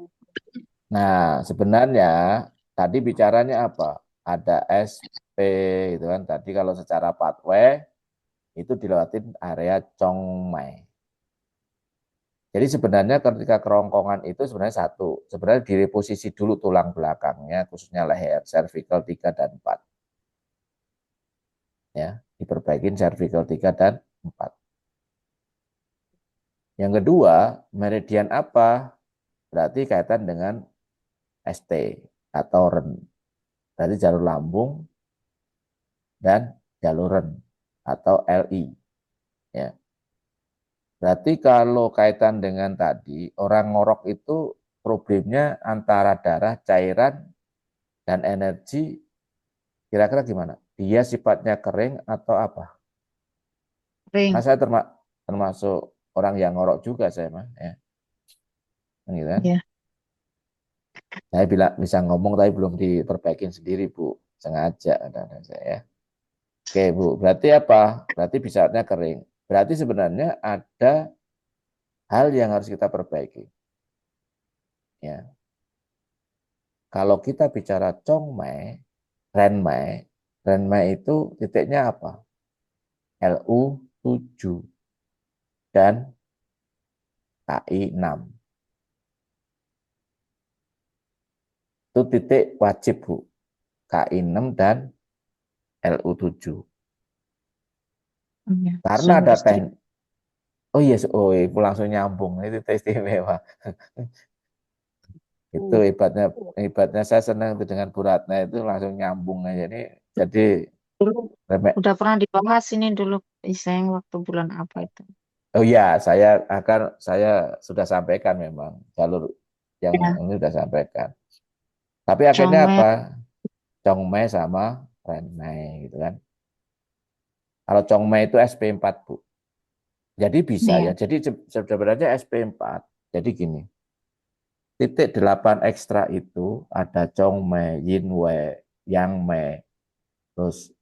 Nah, sebenarnya tadi bicaranya apa? Ada SP gitu kan. Tadi kalau secara pathway itu dilewatin area Chongmai. Jadi sebenarnya ketika kerongkongan itu sebenarnya satu. Sebenarnya direposisi dulu tulang belakangnya, khususnya leher, cervical 3 dan 4. Ya, diperbaikin cervical 3 dan 4. Yang kedua, meridian apa? Berarti kaitan dengan ST atau REN. Berarti jalur lambung dan jalur REN atau LI. Ya. Berarti kalau kaitan dengan tadi, orang ngorok itu problemnya antara darah, cairan, dan energi, kira-kira gimana? Dia sifatnya kering atau apa? Karena Ring. saya termasuk orang yang ngorok juga saya mah, ya. Gitu kan? Ya, Saya bisa ngomong tapi belum diperbaikin sendiri, Bu. Sengaja kadang-kadang saya. Ya. Oke, Bu. Berarti apa? Berarti bisanya kering. Berarti sebenarnya ada hal yang harus kita perbaiki. Ya. Kalau kita bicara Chongmai, Renmai, Renmai itu titiknya apa? LU7 dan KI6. Itu titik wajib, Bu. KI6 dan LU7. ya. Karena Suami ada istri. Oh iya, oh ibu langsung nyambung. Itu tes istimewa. Itu hebatnya saya senang itu dengan Bu Ratna itu langsung nyambung aja nih. Jadi Dulu remek. udah pernah dibahas ini dulu Iseng waktu bulan apa itu. Oh iya, saya sudah sampaikan memang jalur yang Ya, ini sudah sampaikan. Tapi akhirnya Chongmai. apa? Chongmai sama Renmai gitu kan. Kalau Chongmai itu SP4, Bu. Jadi bisa ya. Ya, Jadi sebenarnya SP4. Jadi gini, titik 8 ekstra itu ada Chongmai, Yinwei, Yangmei, terus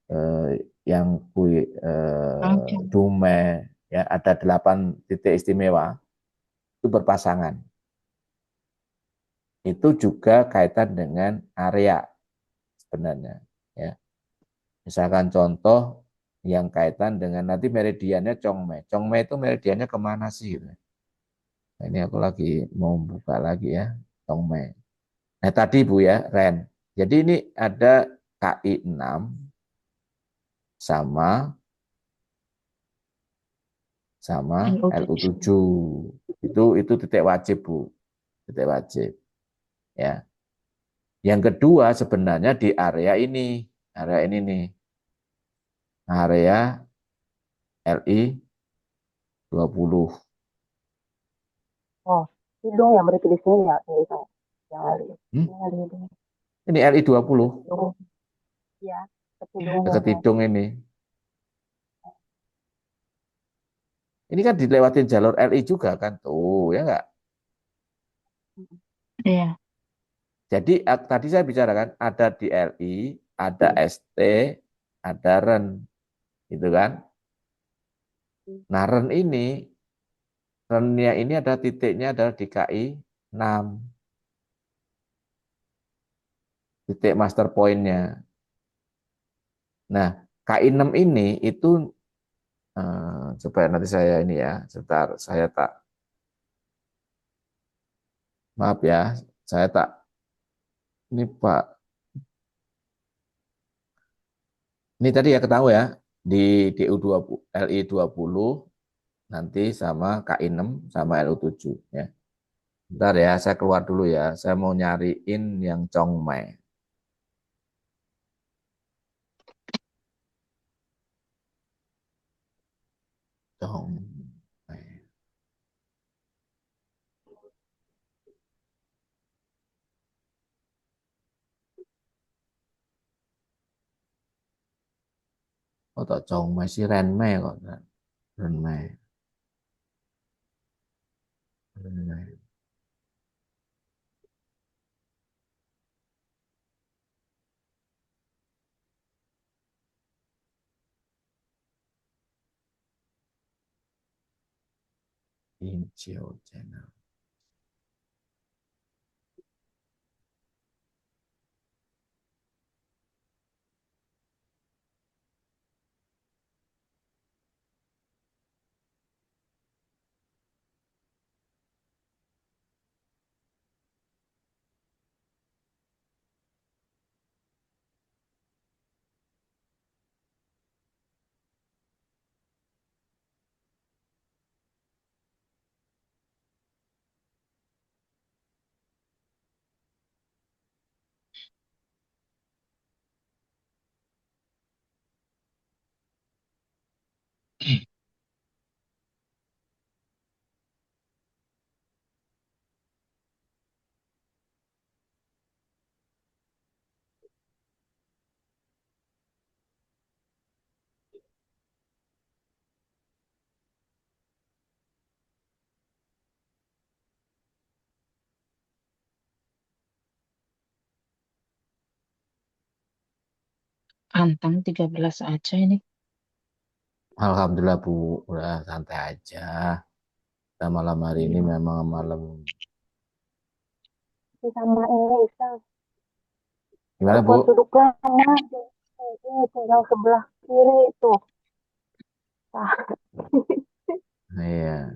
yang Chongmai. Dumai, ya ada 8 titik istimewa itu berpasangan. Itu juga kaitan dengan area sebenarnya. Ya. Misalkan contoh yang kaitan dengan nanti meridiannya Chongmai. Chongmai itu meridiannya kemana sih? Gitu. Nah, ini aku lagi mau buka lagi ya, Chongmai. Nah tadi Bu ya, Ren. Jadi ini ada KI6 sama LU7. Itu titik wajib, Bu. Titik wajib. Ya. Yang kedua sebenarnya di area ini nih. Area LI 20. Oh, hidung ya berarti di sini ya, ini saya. Yang lari. Hmm? Ini lari hidung. Ini LI 20 Hidung. Ya, ke hidungnya dekat ya. hidung ini. Ini kan dilewatin jalur LI juga kan tuh, ya enggak? Iya. Jadi tadi saya bicarakan ada di LI, ada ST, ada REN, gitu kan? Nah, REN-nya ini ada titiknya adalah di KI 6, titik master point-nya. Nah, KI 6 ini itu coba nanti saya ini ya, sebentar saya tak maaf ya, saya tak ini Pak. Ini tadi ya ketahui ya di DU20 LI20 nanti sama KI6 sama LU7 ya. Bentar ya, saya keluar dulu ya. Saya mau nyariin yang Chongmai. Chongmai. Oh, tak Chongmai sih Renmai kok. Renmai. Renmai. Incheon Channel. Antang 13 aja ini. Alhamdulillah Bu, udah santai aja. Kita malam hari ini memang malam Sama ini Iseng. gimana Buat Bu? duduk lama. Ini tinggal sebelah kiri itu. Ah, Iya,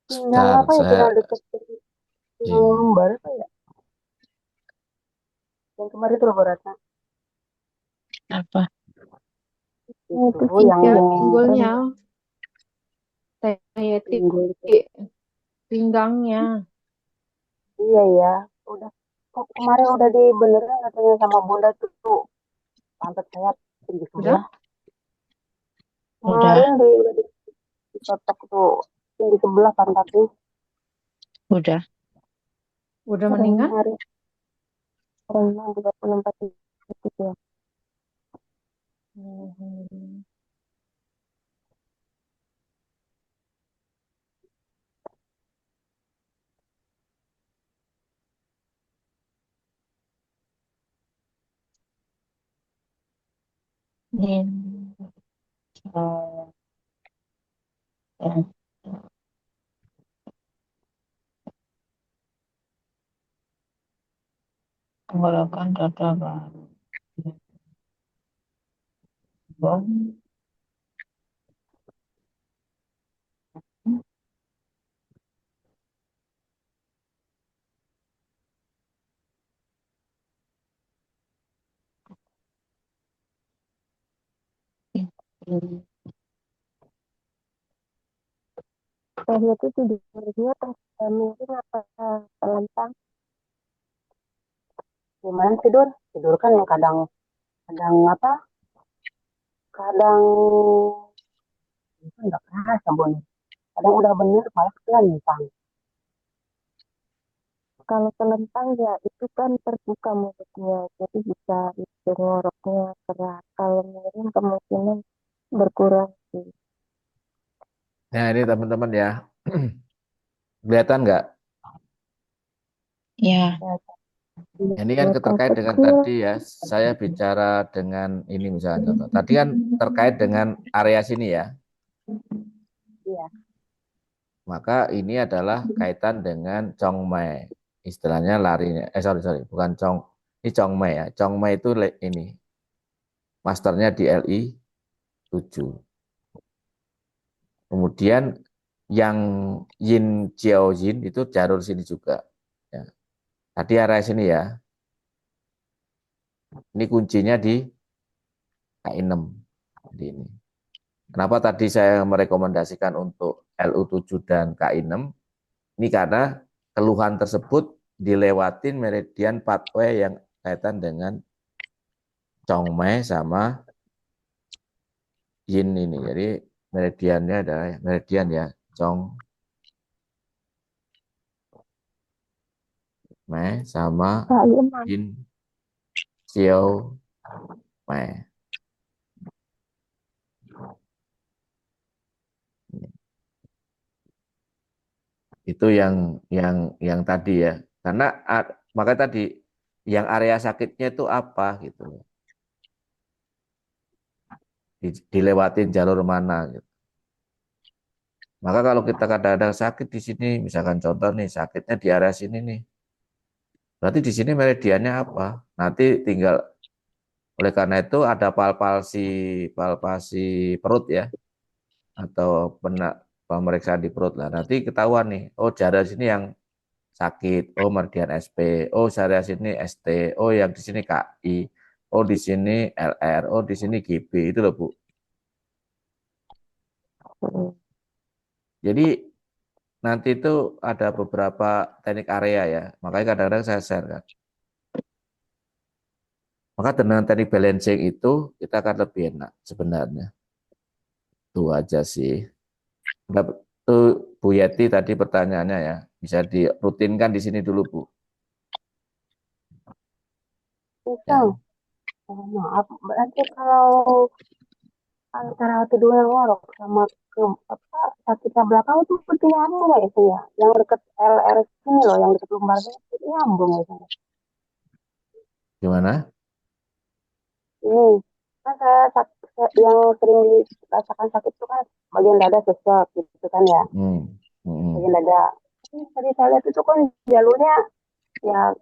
tinggal sebentar apa ya? saya Tinggal deket tinggal ini. lembar apa ya? Yang kemarin tuh loh Ratna. Apa? Itu Itu yang tinggal pinggulnya, saya pinggul itu. titik pinggangnya. Iya ya. Udah. Kok kemarin udah dibenerin katanya sama Bunda tuh. Pantat saya tinggi Udah? sebelah. Udah, Kemarin udah ditotok tuh tinggi sebelah pantatnya. udah. Udah Keren mendingan? hari. Keren banget 34 detik ya. Hmm. Ini yang tenggorokan dada baru. Bom. Saya tuh tidurnya pas mungkin apa lempang. Gimana tidur? Tidur kan yang kadang kadang apa? Kadang nggak kerasa Bon. Kadang udah bener malah kelentang. Kalau kelentang ya itu kan terbuka mulutnya, jadi bisa itu ngoroknya kerak. Kalau miring kemungkinan berkurang sih. ini teman-teman ya. Kelihatan nggak? Ya, Ini kan terkait dengan tadi ya, saya bicara dengan ini misalnya contoh. Tadi kan terkait dengan area sini ya. Iya. Maka ini adalah kaitan dengan Chongmai. Istilahnya larinya. Sorry, bukan ini Chongmai ya. Chongmai itu ini. Masternya di LI 7. Kemudian yang Yin Jiao Yin itu jalur sini juga. Ya. Tadi area sini ya. Ini kuncinya di K6. Jadi ini. Kenapa tadi saya merekomendasikan untuk LU7 dan K6? Ini karena keluhan tersebut dilewatin meridian pathway yang kaitan dengan Chongmai sama Yin ini. Jadi meridiannya adalah meridian ya, Chongmai sama Yin Xiao Mai. Itu yang tadi ya. Karena maka tadi yang area sakitnya itu apa gitu. Dilewatin jalur mana gitu. Maka kalau kita kadang-kadang sakit di sini, misalkan contoh nih sakitnya di area sini nih. Berarti di sini meridiannya apa? Nanti tinggal oleh karena itu ada palpasi perut ya atau pemeriksaan di perut lah. Nanti ketahuan nih, oh daerah sini yang sakit, oh meridian SP, oh daerah sini ST, oh yang di sini KI, oh di sini LR, oh di sini GB itu loh Bu. Jadi nanti itu ada beberapa teknik area ya, makanya kadang-kadang saya share kan. Maka dengan teknik balancing itu kita akan lebih enak sebenarnya. Itu aja sih. Itu Bu Yeti tadi pertanyaannya ya, bisa dirutinkan di sini dulu Bu. Bisa. Maaf, berarti kalau antara kedua yang ngorok sama ke apa sakit belakang itu seperti nyambung ya itu ya, yang dekat LR sini loh, yang dekat lumbar itu nyambung ya saya. Gimana? Ini kan yang sering dirasakan sakit itu kan bagian dada sesek gitu kan ya, bagian dada. Tadi saya lihat itu kan jalurnya ya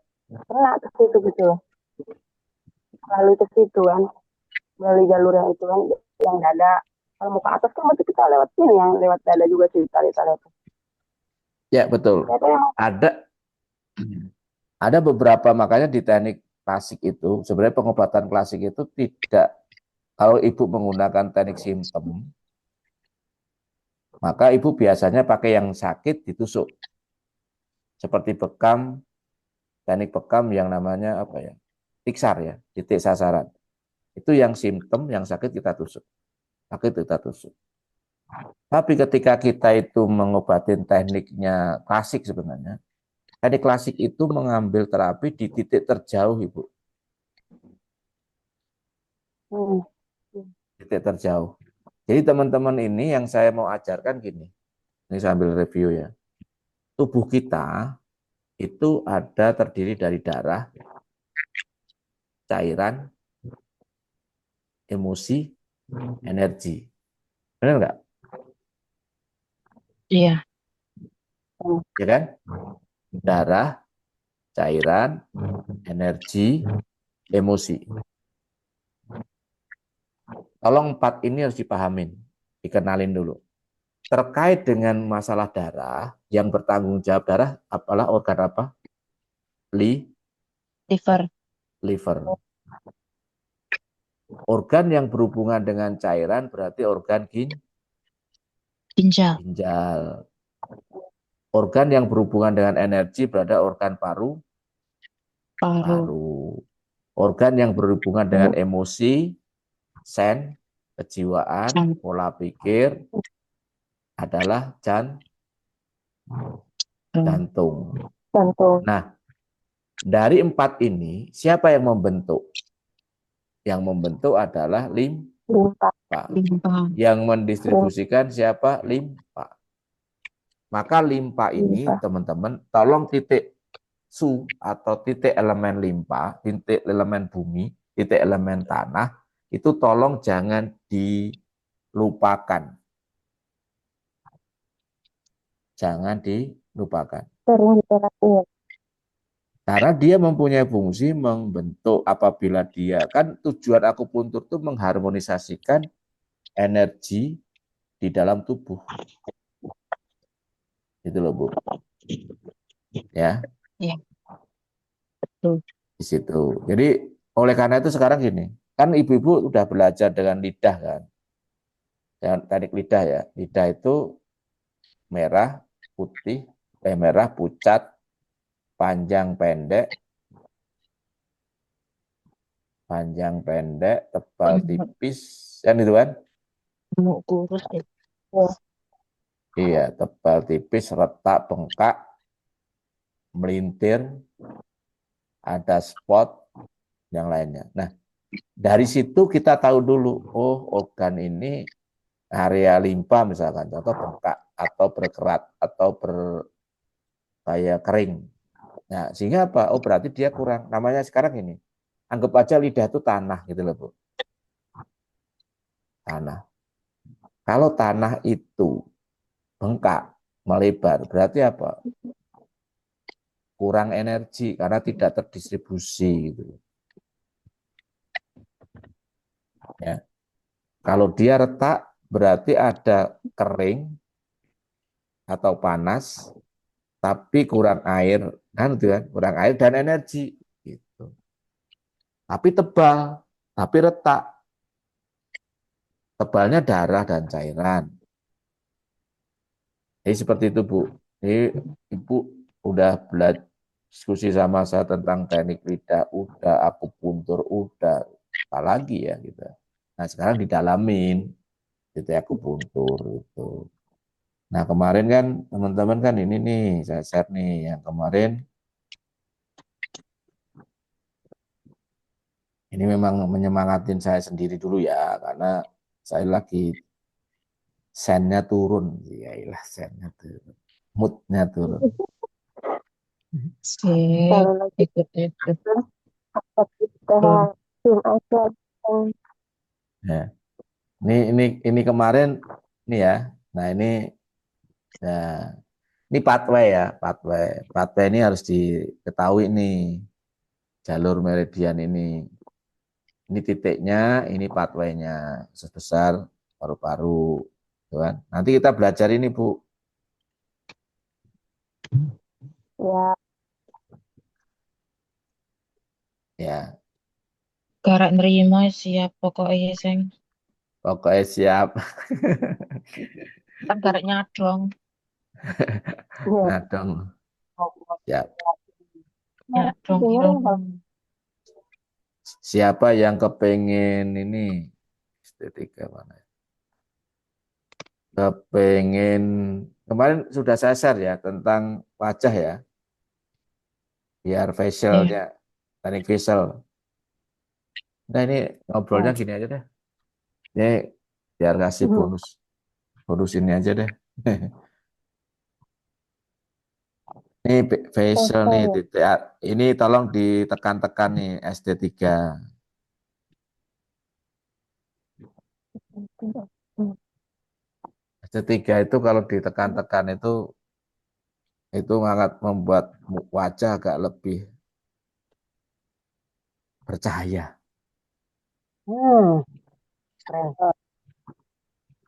kena ke situ gitu loh, lalu ke situ kan, melalui jalur yang itu kan, yang dada. Kalau mau ke atas kan berarti kita lewat sini, yang lewat dada juga sih tali-tali itu. Ya betul. Ada beberapa, makanya di teknik klasik itu sebenarnya pengobatan klasik itu tidak, kalau ibu menggunakan teknik simptom, maka ibu biasanya pakai yang sakit ditusuk. Seperti bekam, teknik bekam yang namanya apa ya? Tiksar ya, titik sasaran. Itu yang simptom, yang sakit kita tusuk. Sakit kita tusuk. Tapi ketika kita itu mengobatin tekniknya klasik sebenarnya, teknik klasik itu mengambil terapi di titik terjauh, Ibu. Titik terjauh. Jadi teman-teman ini yang saya mau ajarkan gini, ini sambil review ya. Tubuh kita itu ada terdiri dari darah, cairan, emosi, energi. Benar nggak? Iya. Ya kan? Darah, cairan, energi, emosi. Tolong 4 ini harus dipahamin, dikenalin dulu. Terkait dengan masalah darah, yang bertanggung jawab darah adalah organ apa? Liver. Organ yang berhubungan dengan cairan berarti organ Ginjal. Organ yang berhubungan dengan energi berarti organ paru. Organ yang berhubungan dengan emosi, sen, kejiwaan, pola pikir adalah jantung. Nah, dari 4 ini siapa yang membentuk? Yang membentuk adalah limfa. Yang mendistribusikan siapa? Limfa. Maka limpa ini Limpa. teman-teman tolong titik su atau titik elemen limpa, titik elemen bumi, titik elemen tanah itu tolong jangan dilupakan. Jangan dilupakan. Sering terakhir. Karena dia mempunyai fungsi membentuk apabila dia, kan tujuan akupuntur itu mengharmonisasikan energi di dalam tubuh. Itu loh, Bu. Ya. Iya, betul. Di situ. Jadi oleh karena itu sekarang gini, kan ibu-ibu udah belajar dengan lidah kan. Dengan teknik lidah ya. Lidah itu merah, putih, merah, pucat, panjang pendek, tebal tipis, kan itu kan? Gemuk kurus ya. Iya, tebal tipis, retak, bengkak, melintir, ada spot, yang lainnya. Nah, dari situ kita tahu dulu, oh organ ini area limpa misalkan, contoh bengkak, atau berkerat, atau kayak kering. Nah, sehingga apa? Oh berarti dia kurang. Namanya sekarang ini, anggap aja lidah itu tanah gitu loh, Bu. Tanah. Kalau tanah itu bengkak, melebar, berarti apa? Kurang energi karena tidak terdistribusi gitu. Ya. Kalau dia retak, berarti ada kering atau panas, tapi kurang air, kan gitu kan? Kurang air dan energi gitu. Tapi tebal, tapi retak. Tebalnya darah dan cairan. Jadi seperti itu, Bu. Jadi Ibu udah belajar diskusi sama saya tentang teknik lidah, udah akupuntur, udah apalagi ya gitu. Nah sekarang didalamin itu akupuntur itu. Nah kemarin kan teman-teman kan ini nih saya share nih yang kemarin ini memang menyemangatin saya sendiri dulu ya karena saya lagi sennya turun, ya ilah sennya turun, moodnya turun. Sip, Kalau lagi ikut. apa kita Belum. zoom aja. Ya. Ini kemarin ini ya. Nah ini ya ini pathway ya, pathway. Pathway ini harus diketahui nih jalur meridian ini. Ini titiknya, ini pathway-nya sebesar paru-paru, kan? Nanti kita belajar ini Bu. Ya, Ya, Garek nerima siap pokoknya sing. pokoknya siap. Kan garek nyadong. iya. Nah dong, siap. Nah, Nyadong dengerin ilmu. Bang. Siapa yang kepengen ini estetika mana? Kepengen kemarin sudah saya share ya tentang wajah ya, biar Iya. facialnya, teknik facial. Nah ini ngobrolnya Oh. gini aja deh. Ini biar kasih bonus ini aja deh. Ini facial nih, Facial. titik ini tolong ditekan-tekan nih ST3. ST3 itu kalau ditekan-tekan itu sangat membuat wajah agak lebih bercahaya. Keren.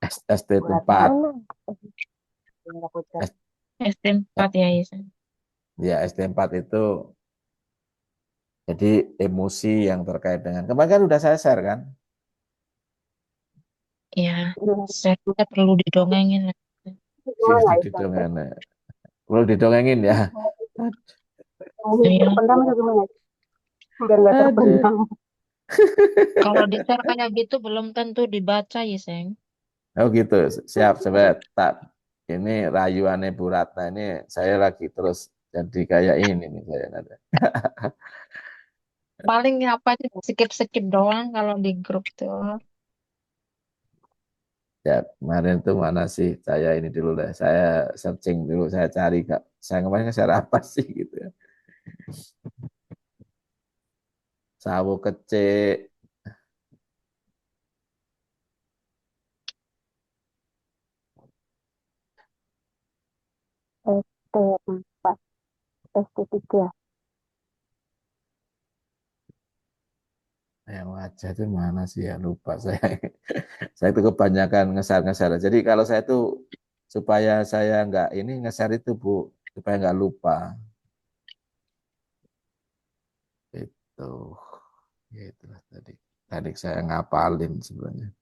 Berat ST4, mana? Enggak pucat. ST4 ya, Isa. ya ST4 itu jadi emosi yang terkait dengan kemarin kan udah saya share kan. Iya, saya perlu didongengin. Gimana Isan? Perlu didongengin ya. Iya. Terpendam itu gimana? Biar nggak Aduh. terpendam. Kalau di-share kayak gitu belum tentu dibaca ya, Seng. Oh gitu, siap sobat. Tak ini rayuannya Bu Ratna ini saya lagi terus jadi kayak ini nih saya nanti. Paling apa aja skip-skip doang kalau di grup tuh. Ya, kemarin itu mana sih? Saya ini dulu deh. Saya searching dulu, saya cari Kak. Saya kemarin ngeser apa sih gitu ya. Sawo kecil. ST4, ST3. Yang wajah itu mana sih ya, lupa saya. Saya itu kebanyakan ngeser-ngeser. Jadi kalau saya itu supaya saya nggak ini ngeser itu Bu, supaya nggak lupa. Itu, itulah tadi. Tadi saya ngapalin sebenarnya.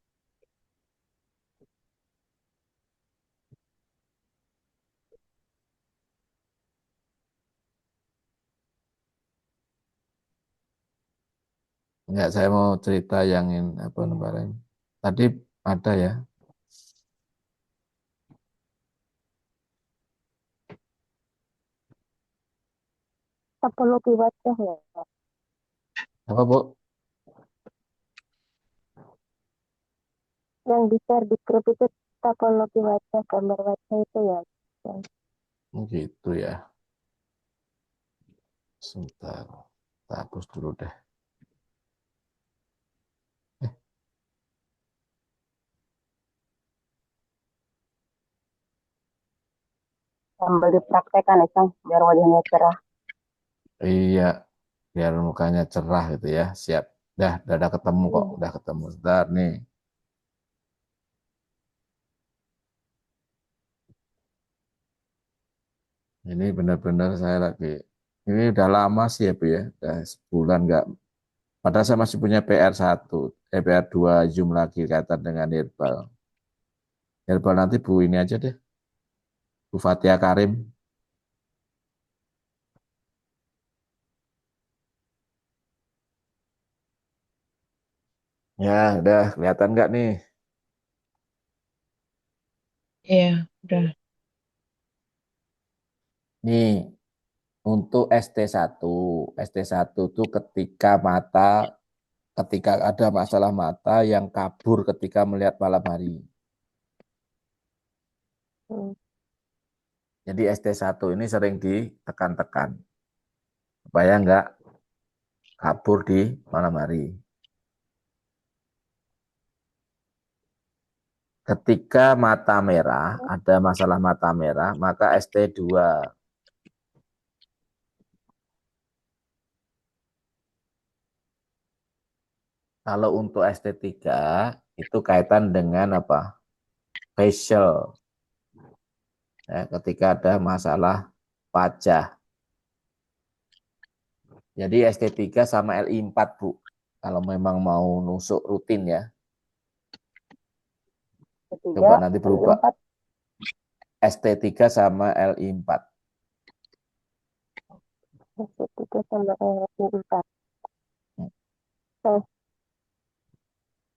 Enggak, saya mau cerita yang ini, apa namanya. Tadi ada ya. Topologi wajah ya. Apa Bu? Yang di share di grup itu topologi wajah, gambar wajah itu ya. Gitu ya. Sebentar. Kita hapus dulu deh. Sambil dipraktekan ya, Kang, biar wajahnya cerah. Iya, biar mukanya cerah gitu ya. Siap. Udah ketemu kok. Udah ketemu. Sebentar nih. Ini benar-benar saya lagi. Ini udah lama sih ya Bu ya. Udah sebulan nggak. Padahal saya masih punya PR1. PR2 Zoom lagi kaitan dengan herbal. Herbal nanti Bu ini aja deh. Bu Fatia Karim. Ya, udah kelihatan nggak nih? Iya, udah. Nih, untuk ST1. ST1 itu ketika ada masalah mata yang kabur ketika melihat malam hari. Jadi ST1 ini sering ditekan-tekan supaya nggak kabur di malam hari. Ketika mata merah, ada masalah mata merah, maka ST2. Kalau untuk ST3 itu kaitan dengan apa? Facial. Ya, ketika ada masalah wajah. Jadi ST3 sama LI4 Bu. Kalau memang mau nusuk rutin ya. Coba Ketiga, nanti berubah. empat, ST3 sama LI4. ST3 sama LI4.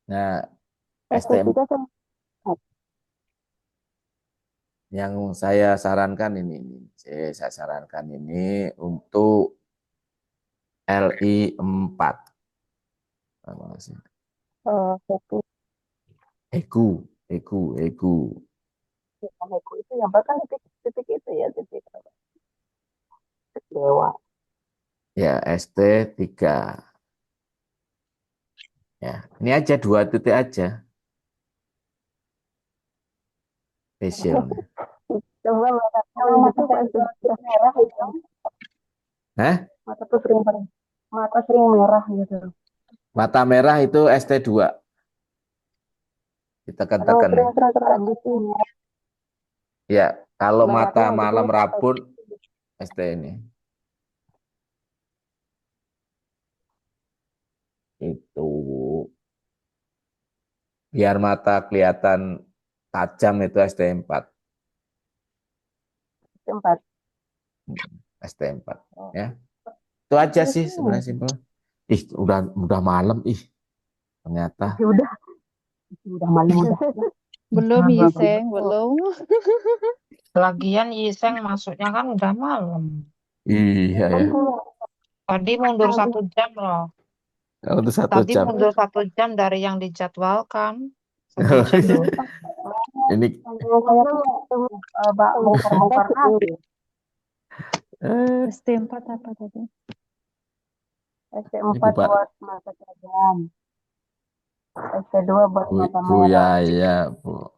Nah, ST ST3 sama yang saya sarankan ini. Saya sarankan ini untuk LI4. ST Egu. sama itu yang bahkan titik itu ya, titik dewa. Ya, ST3. Ya, ini aja 2 titik aja. Facialnya. Coba mata merah itu, Hah? mata tuh sering mata sering merah gitu. Mata merah itu ST2. Ditekan-tekan nih. Sering gitu. Ya, kalau mata Merahnya malam jadinya rabun ST ini. Itu biar mata kelihatan tajam itu ST4. tempat. ST4 ya. Itu aja sih sebenarnya simpel. Udah malam ternyata. Udah malam udah. Belum Nah, Yiseng, belum. Lagian Iseng masuknya kan udah malam. Iya ya. Tadi mundur 1 jam loh. Kalau untuk 1 Tadi jam. mundur 1 jam dari yang dijadwalkan. 1 jam. Ini Saya tuh bongkar-bongkar kaki. ST4 apa tadi? ST4 Ibu Pak, buat mata tajam. ST2 buat mata Bu merah. Yaya, Bu.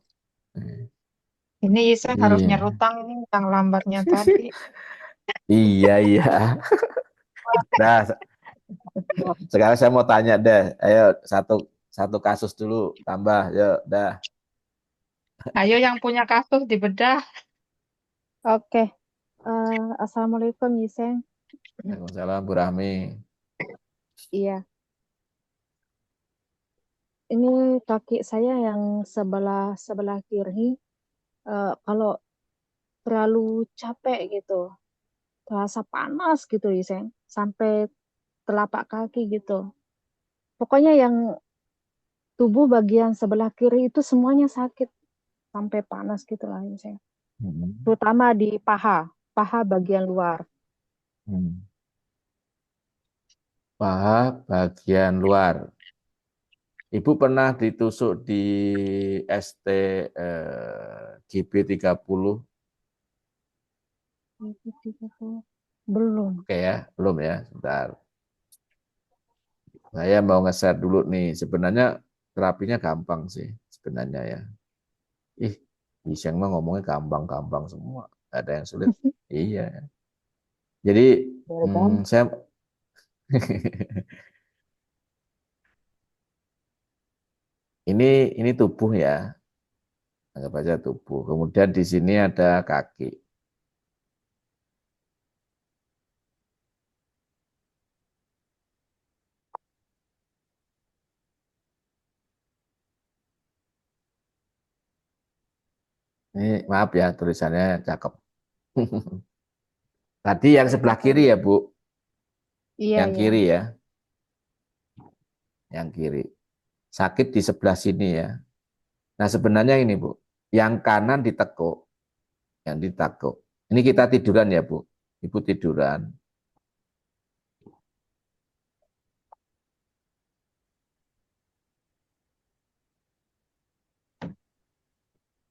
Ini Iseng harus Iya, nyerutang ini yang lambatnya tadi. iya. Nah, sekarang saya mau tanya deh. Ayo satu kasus dulu tambah, yuk, dah. Ayo yang punya kasus dibedah. Oke. Assalamualaikum Yiseng. Waalaikumsalam, Bu Rahmi. Iya. Ini kaki saya yang sebelah kiri. Kalau terlalu capek gitu, terasa panas gitu Yiseng, sampai telapak kaki gitu. Pokoknya yang tubuh bagian sebelah kiri itu semuanya sakit sampai panas gitu lah Yiseng. Terutama di paha bagian luar. Paha bagian luar. Ibu pernah ditusuk di ST GB30? Belum. Oke ya, belum ya, sebentar. Saya mau nge-share dulu nih. Sebenarnya terapinya gampang sih, sebenarnya ya. Iseng mah ngomongnya gampang-gampang semua. Gak ada yang sulit. Iya. Jadi saya ini tubuh ya. Anggap aja tubuh. Kemudian di sini ada kaki. Ini maaf ya tulisannya cakep. Tadi yang sebelah kiri ya, Bu. Iya, Yang iya. kiri ya. Yang kiri. Sakit di sebelah sini ya. Nah, sebenarnya ini, Bu. Yang kanan ditekuk. Yang ditekuk. Ini kita tiduran ya, Bu. Ibu tiduran.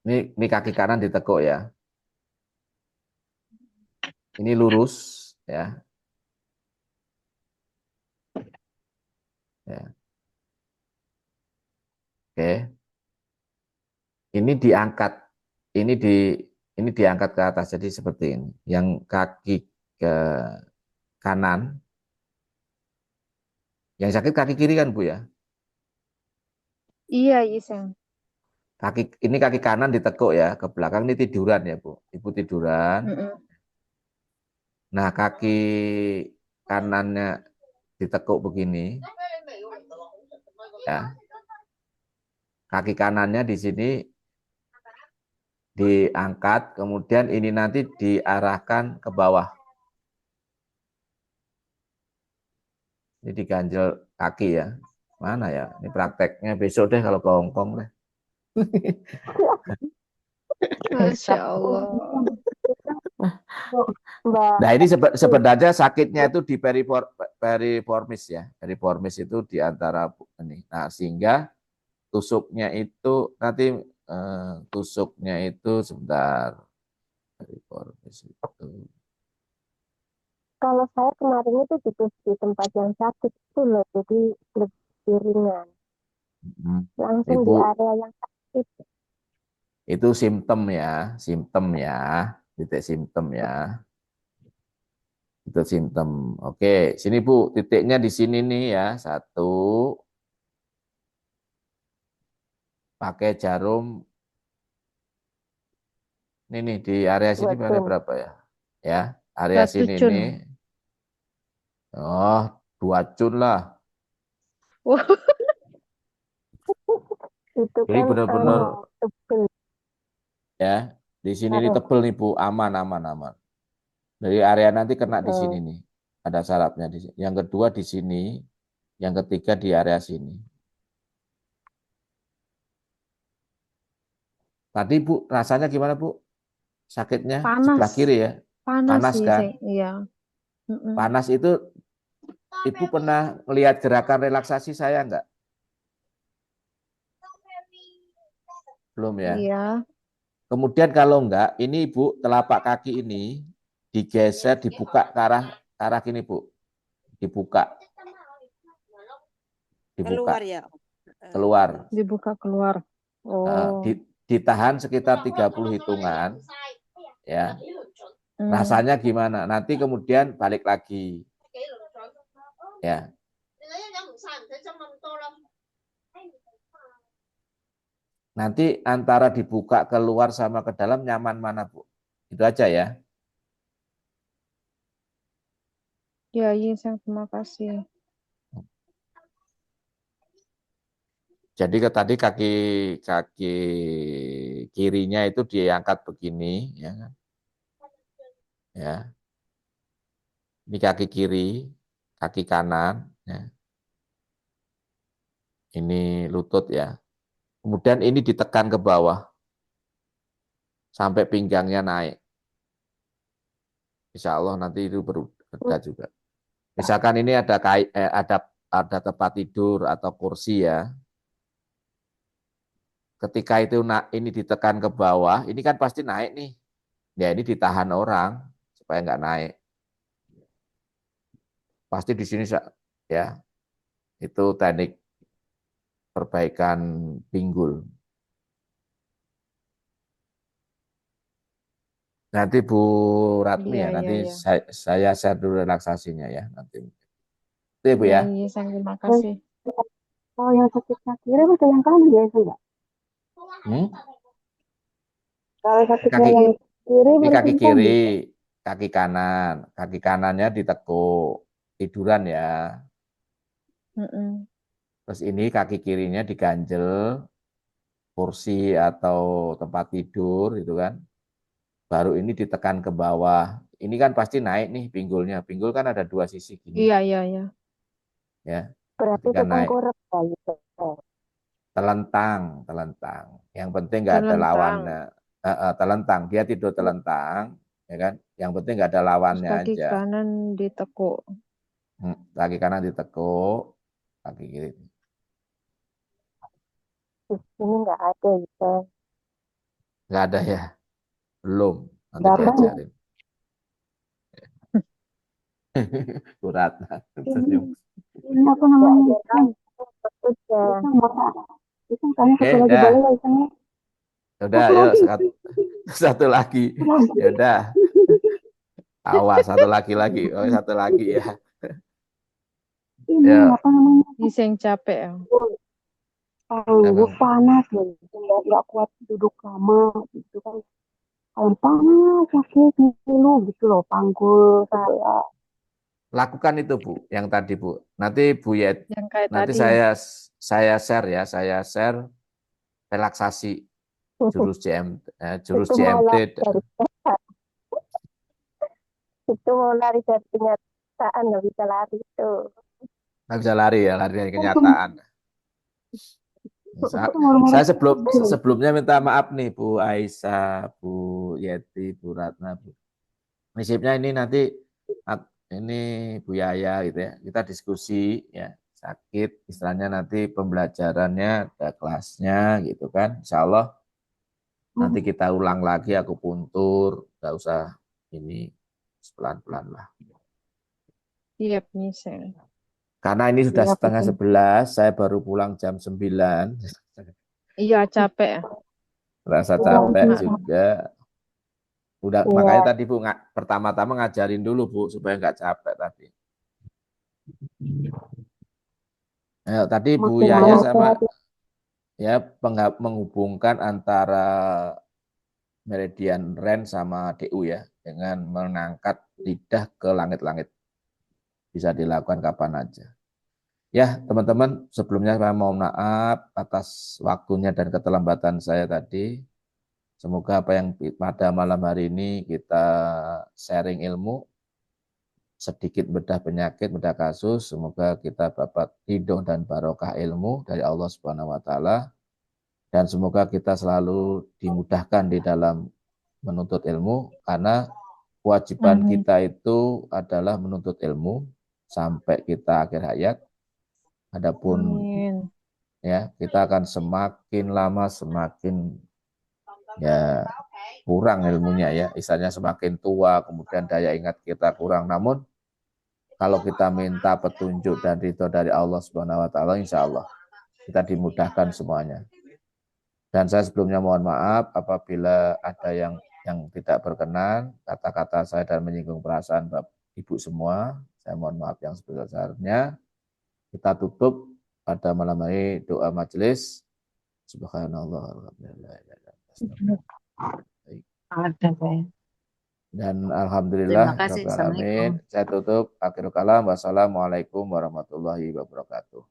Ini kaki kanan ditekuk ya. Ini lurus ya. Ya. Oke. Ini diangkat. Ini diangkat ke atas jadi seperti ini. Yang kaki ke kanan. Yang sakit kaki kiri kan, Bu ya? Iya, Yiseng. Ini kaki kanan ditekuk ya ke belakang, ini tiduran ya, Bu. Ibu tiduran. Nah, kaki kanannya ditekuk begini. Ya. Kaki kanannya di sini diangkat, kemudian ini nanti diarahkan ke bawah. Ini diganjel kaki ya. Mana ya? Ini prakteknya besok deh kalau ke Hongkong deh. Masya Allah. Nah, ini sebenarnya sakitnya itu di periformis ya. Periformis itu di antara ini. Nah, sehingga tusuknya itu nanti tusuknya itu sebentar. Periformis itu. Kalau saya kemarin itu di tempat yang sakit itu loh, jadi lebih ringan. Langsung di area yang sakit. Itu simptom ya, titik simptom ya. Itu simptom. Oke, sini Bu, titiknya di sini nih ya, 1. Pakai jarum. Ini nih di area sini area berapa ya? Ya, area 1 sini cun. nih. Oh, 2 cun lah. Itu Ini kan benar-benar tebel. ya. Di sini ini tebel nih Bu, aman. Dari area nanti kena di sini nih. Ada sarafnya di sini. Yang kedua di sini, yang ketiga di area sini. Tadi Bu, rasanya gimana Bu? Sakitnya sebelah Panas. kiri ya? Panas sih, kan? Iya. Panas itu Ibu pernah melihat gerakan relaksasi saya enggak? Belum ya? Iya. Kemudian kalau enggak, ini Bu, telapak kaki ini digeser, dibuka ke arah gini Bu, dibuka, Keluar ya. keluar. Dibuka keluar. Oh. Ditahan sekitar 30 hitungan, ya. Rasanya gimana? Nanti kemudian balik lagi, ya. Nanti antara dibuka keluar sama ke dalam nyaman mana Bu? Itu aja ya. Ya, iya, terima kasih. Jadi tadi kaki kirinya itu diangkat begini, ya kan? Ya. Ini kaki kiri, kaki kanan, ya. Ini lutut ya. Kemudian ini ditekan ke bawah sampai pinggangnya naik. Insya Allah nanti itu berada juga. Misalkan ini ada tempat tidur atau kursi ya. Ketika itu ini ditekan ke bawah, ini kan pasti naik nih. Ya ini ditahan orang supaya nggak naik. Pasti di sini ya itu teknik perbaikan pinggul. Nanti Bu Ratmi Iya, ya, nanti iya. saya share dulu relaksasinya ya nanti. Itu ya Bu ya. Iya, terima kasih. Oh, yang sakitnya kiri atau yang kanan ya, enggak? Kalau sakitnya yang kiri ini kaki berarti kiri, kaki kanan. Kaki kanannya ditekuk, tiduran ya. Terus ini kaki kirinya diganjel, kursi atau tempat tidur gitu kan. Baru ini ditekan ke bawah. Ini kan pasti naik nih pinggulnya. Pinggul kan ada dua sisi gini. Iya, iya, iya. Ya. berarti Ketika naik. tengkorak gitu. Telentang. Yang penting nggak ada lawannya. Telentang, dia tidur telentang, ya kan? Yang penting nggak ada lawannya Terus kaki aja. kanan ditekuk. Kaki kanan ditekuk, kaki kiri. Ini enggak ada gitu. Nggak ada ya? Belum. Nanti Berapa? diajarin. Surat. Ini aku namanya Isang. Isang kayaknya satu lagi boleh ya Isangnya. Udah, yuk satu lagi. Ya udah. Awas satu lagi. Oh, satu lagi ya. Ini Ya. apa namanya? Iseng capek ya. Gue panas gitu, nggak kuat duduk lama gitu kan. Kalau panas sakit gitu loh panggul saya. Lakukan itu Bu, yang tadi Bu. Nanti Bu ya, yang kayak nanti tadi. saya share ya, relaksasi jurus GMT. Itu mau lari dari kenyataan, nggak bisa lari itu. Nggak bisa lari ya, lari dari kenyataan. Saya sebelumnya minta maaf nih Bu Aisyah, Bu Yeti, Bu Ratna, Bu. Prinsipnya ini nanti ini Bu Yaya gitu ya, kita diskusi ya, sakit istilahnya nanti pembelajarannya ada kelasnya gitu kan, insya Allah nanti kita ulang lagi akupuntur, nggak usah ini pelan-pelan lah. Iya, misal. Karena ini sudah setengah 11, saya baru pulang jam 9. Iya, capek. Rasa capek juga. Udah, makanya tadi Bu pertama-tama ngajarin dulu Bu supaya nggak capek tadi. Tadi Bu Yaya sama ya menghubungkan antara meridian Ren sama DU ya dengan mengangkat lidah ke langit-langit. Bisa dilakukan kapan aja. Ya, teman-teman, sebelumnya saya mohon maaf atas waktunya dan keterlambatan saya tadi. Semoga apa yang pada malam hari ini kita sharing ilmu, sedikit bedah penyakit, bedah kasus, semoga kita dapat ridho dan barokah ilmu dari Allah Subhanahu wa taala, dan semoga kita selalu dimudahkan di dalam menuntut ilmu, karena kewajiban kita itu adalah menuntut ilmu sampai kita akhir hayat. Adapun ya kita akan semakin lama semakin ya kurang ilmunya ya, istilahnya semakin tua kemudian daya ingat kita kurang. Namun kalau kita minta petunjuk dan ridho dari Allah Subhanahu wa taala, insya Allah kita dimudahkan semuanya. Dan saya sebelumnya mohon maaf apabila ada yang tidak berkenan, kata-kata saya dan menyinggung perasaan Bapak Ibu semua, saya mohon maaf yang sebesar-besarnya. Kita tutup pada malam hari doa majelis. Subhanallah. Ada saya. Dan Terima alhamdulillah kasih. rabbil Assalamualaikum. alamin. Saya tutup akhirul kalam. Wassalamualaikum warahmatullahi wabarakatuh.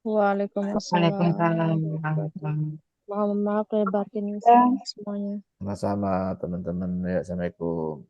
Waalaikumsalam. Waalaikumsalam. Mohon maaf lahir batin Ya. semuanya. Sama-sama teman-teman. Ya, assalamualaikum.